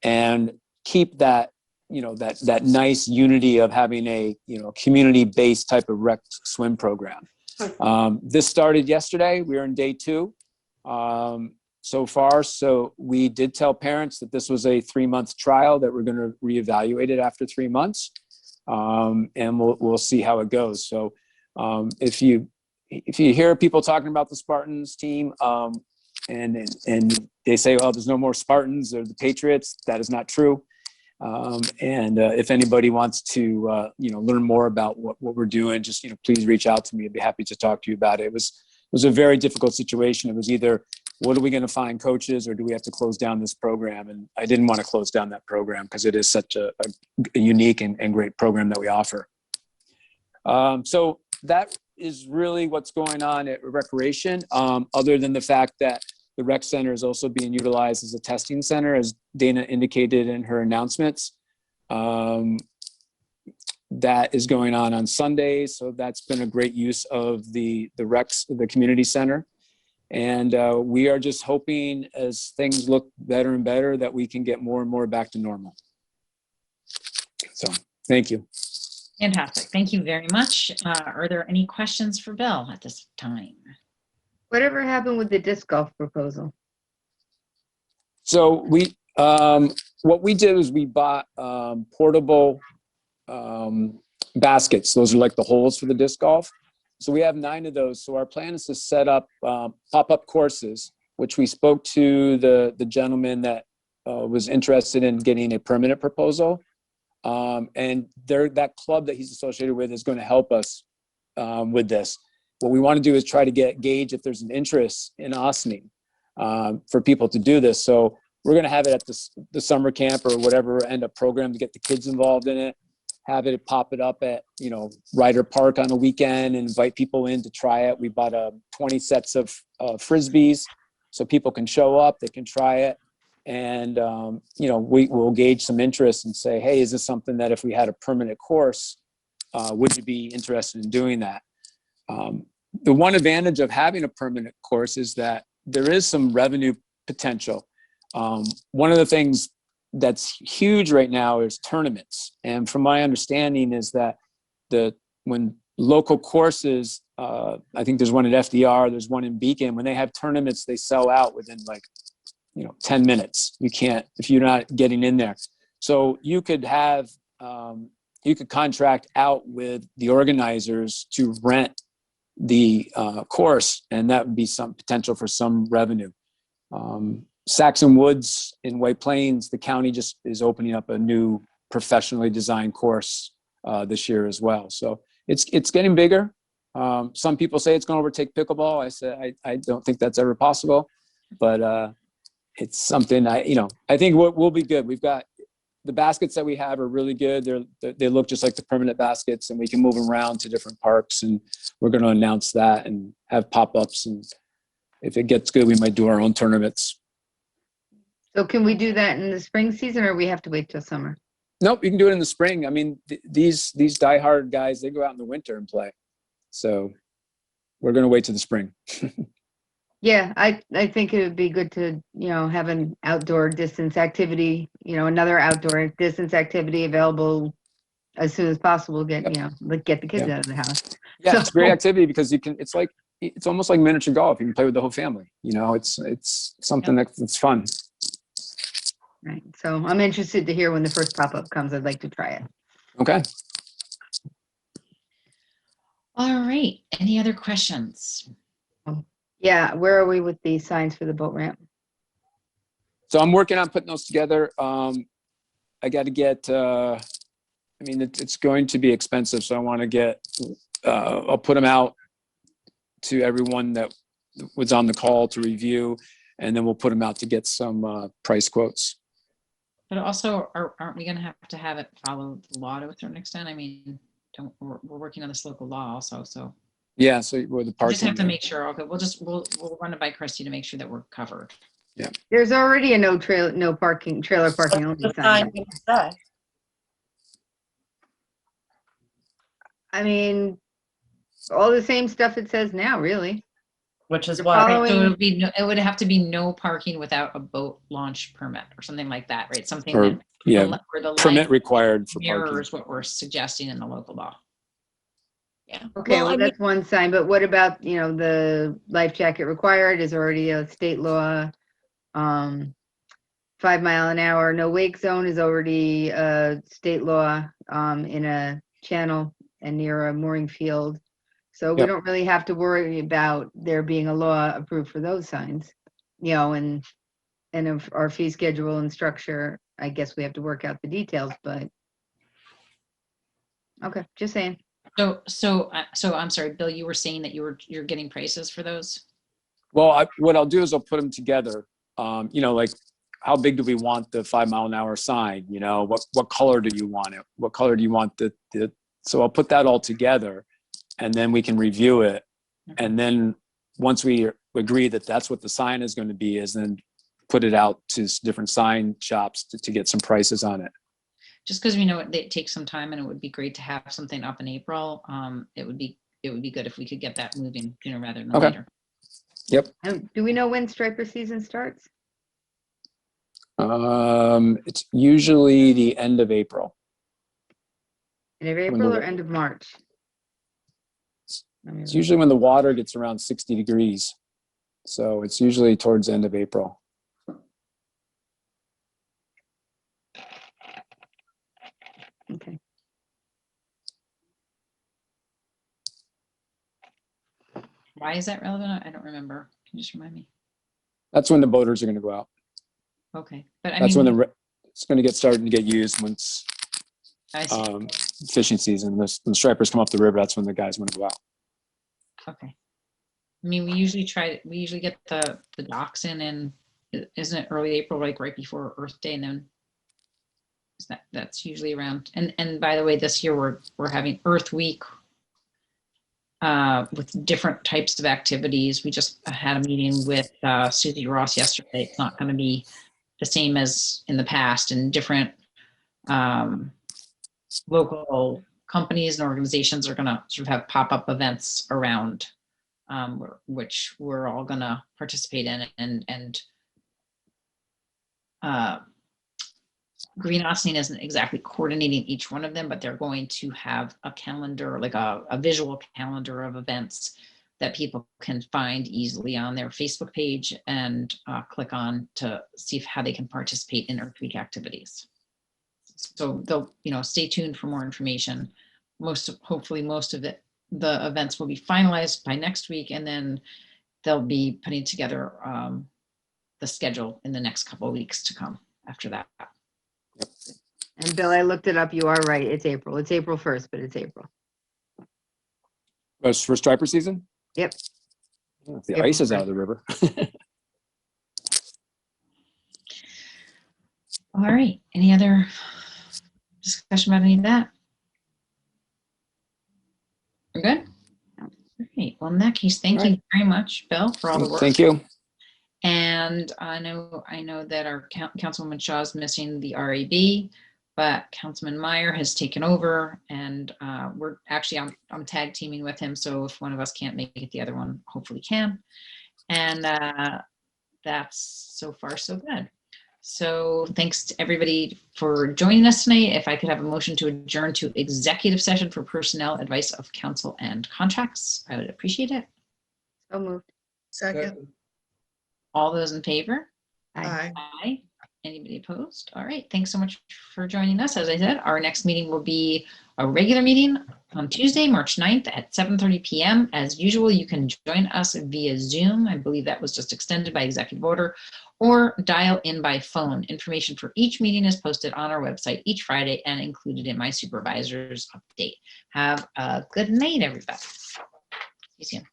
and keep that, that nice unity of having a, community-based type of rec swim program. This started yesterday. We are in day 2 so far. So we did tell parents that this was a 3-month trial, that we're going to reevaluate it after 3 months. And we'll see how it goes. So if you hear people talking about the Spartans team, and they say, well, there's no more Spartans or the Patriots, that is not true. If anybody wants to, learn more about what we're doing, just, please reach out to me. I'd be happy to talk to you about it. It was a very difficult situation. It was either, what are we going to find coaches, or do we have to close down this program? And I didn't want to close down that program, because it is such a unique and great program that we offer. So that is really what's going on at Recreation, other than the fact that the rec center is also being utilized as a testing center, as Dana indicated in her announcements. That is going on Sundays. So that's been a great use of the community center. And we are just hoping, as things look better and better, that we can get more and more back to normal. So thank you. Fantastic. Thank you very much. Are there any questions for Bill at this time? Whatever happened with the disc golf proposal? So what we did was we bought portable baskets. Those are like the holes for the disc golf. So we have 9 of those. So our plan is to set up pop-up courses, which we spoke to the gentleman that was interested in getting a permanent proposal. And that club that he's associated with is going to help us with this. What we want to do is try to gauge if there's an interest in Ossining for people to do this. So we're going to have it at the summer camp or whatever end up program to get the kids involved in it. Have it pop it up at Ryder Park on a weekend and invite people in to try it. We bought 20 sets of frisbees so people can show up, they can try it, and we will gauge some interest and say, hey, is this something that if we had a permanent course, would you be interested in doing that? The one advantage of having a permanent course is that there is some revenue potential. One of the things that's huge right now is tournaments. And from my understanding is that when local courses, I think there's one at FDR, there's one in Beacon, when they have tournaments, they sell out within 10 minutes. You can't, if you're not getting in there. So you could contract out with the organizers to rent the course, and that would be some potential for some revenue. Saxon Woods in White Plains, the county just is opening up a new professionally designed course this year as well. So it's getting bigger. Some people say it's going to overtake pickleball. I said I don't think that's ever possible, but it's something I think we'll be good. We've got the baskets that we have are really good. They look just like the permanent baskets, and we can move them around to different parks, and we're going to announce that and have pop-ups. And if it gets good, we might do our own tournaments. So can we do that in the spring season, or we have to wait till summer? Nope, you can do it in the spring. I mean, these diehard guys, they go out in the winter and play. So we're going to wait till the spring. Yeah, I think it would be good to, have an outdoor distance activity, another outdoor distance activity available as soon as possible. Get the kids out of the house. Yeah, it's a great activity because it's almost like miniature golf. You can play with the whole family. It's something that's fun. Right. So I'm interested to hear when the first pop-up comes. I'd like to try it. Okay. All right. Any other questions? Yeah, where are we with the signs for the boat ramp? So I'm working on putting those together. I got to get, it's going to be expensive. So I want to get, I'll put them out to everyone that was on the call to review, and then we'll put them out to get some price quotes. But also, aren't we going to have it follow the law to a certain extent? I mean, we're working on this local law also, so. Yeah, so with the We parking. just have to make sure. Okay, we'll run it by Christy to make sure that we're covered. Yeah. There's already a trailer parking only sign. I mean, all the same stuff it says now, really. Which is You're what, following- So it would have to be no parking without a boat launch permit or something like that, right? Something Or, that yeah, where the permit language required for parking. mirrors what we're suggesting in the local law. Yeah. Okay, Well, well, I mean, that's one sign, but what about, the life jacket required is already a state law. 5 mile an hour, no wake zone is already a state law, in a channel and near a mooring field. So we Yep. don't really have to worry about there being a law approved for those signs, and of our fee schedule and structure, I guess we have to work out the details, but. Okay, just saying. So I'm sorry, Bill, you were saying that you're getting prices for those? Well, what I'll do is I'll put them together. Like how big do we want the 5 mile an hour sign? What color do you want it? What color do you want so I'll put that all together, and then we can review it. And then once we agree that that's what the sign is going to be, is then put it out to different sign shops to get some prices on it. Just because we know it takes some time, and it would be great to have something up in April. It would be good if we could get that moving sooner rather than later. Yep. Do we know when striper season starts? It's usually the end of April. End of April or end of March? It's usually when the water gets around 60 degrees. So it's usually towards the end of April. Okay. Why is that relevant? I don't remember. Can you just remind me? That's when the boaters are going to go out. Okay, but That's when it's going to get started to get used once I see. fishing season. When the stripers come up the river, that's when the guys want to go out. Okay. I mean, we usually get the docks in, isn't it early April, like right before Earth Day, and then that's usually around. And by the way, this year we're having Earth Week with different types of activities. We just had a meeting with Susie Ross yesterday. It's not going to be the same as in the past, and different local companies and organizations are going to sort of have pop-up events around, which we're all going to participate in, and Green Austin isn't exactly coordinating each one of them, but they're going to have a calendar, like a visual calendar of events that people can find easily on their Facebook page and click on to see how they can participate in Earth Week activities. So they'll, stay tuned for more information. Hopefully most of it the events will be finalized by next week, and then they'll be putting together the schedule in the next couple of weeks to come after that. And Bill, I looked it up. You are right. It's April. It's April 1st, but it's April. That's for striper season? Yep. Oh, if the April ice is out 1st. of the river. All right. Any other discussion about any of that? We're good? All right. Well, in that case, thank you very much, Bill, for all the work. Thank you. And I know that our Councilwoman Shaw is missing the RAB, but Councilman Meyer has taken over, and we're actually, I'm tag teaming with him. So if one of us can't make it, the other one hopefully can. And that's so far so good. So thanks to everybody for joining us tonight. If I could have a motion to adjourn to executive session for personnel, advice of counsel, and contracts, I would appreciate it. So moved. Second. All those in favor? Aye. Aye. Anybody opposed? All right. Thanks so much for joining us. As I said, our next meeting will be a regular meeting on Tuesday, March 9th at 7:30 p.m. As usual, you can join us via Zoom. I believe that was just extended by executive order, or dial in by phone. Information for each meeting is posted on our website each Friday and included in my supervisor's update. Have a good night, everybody. See you soon.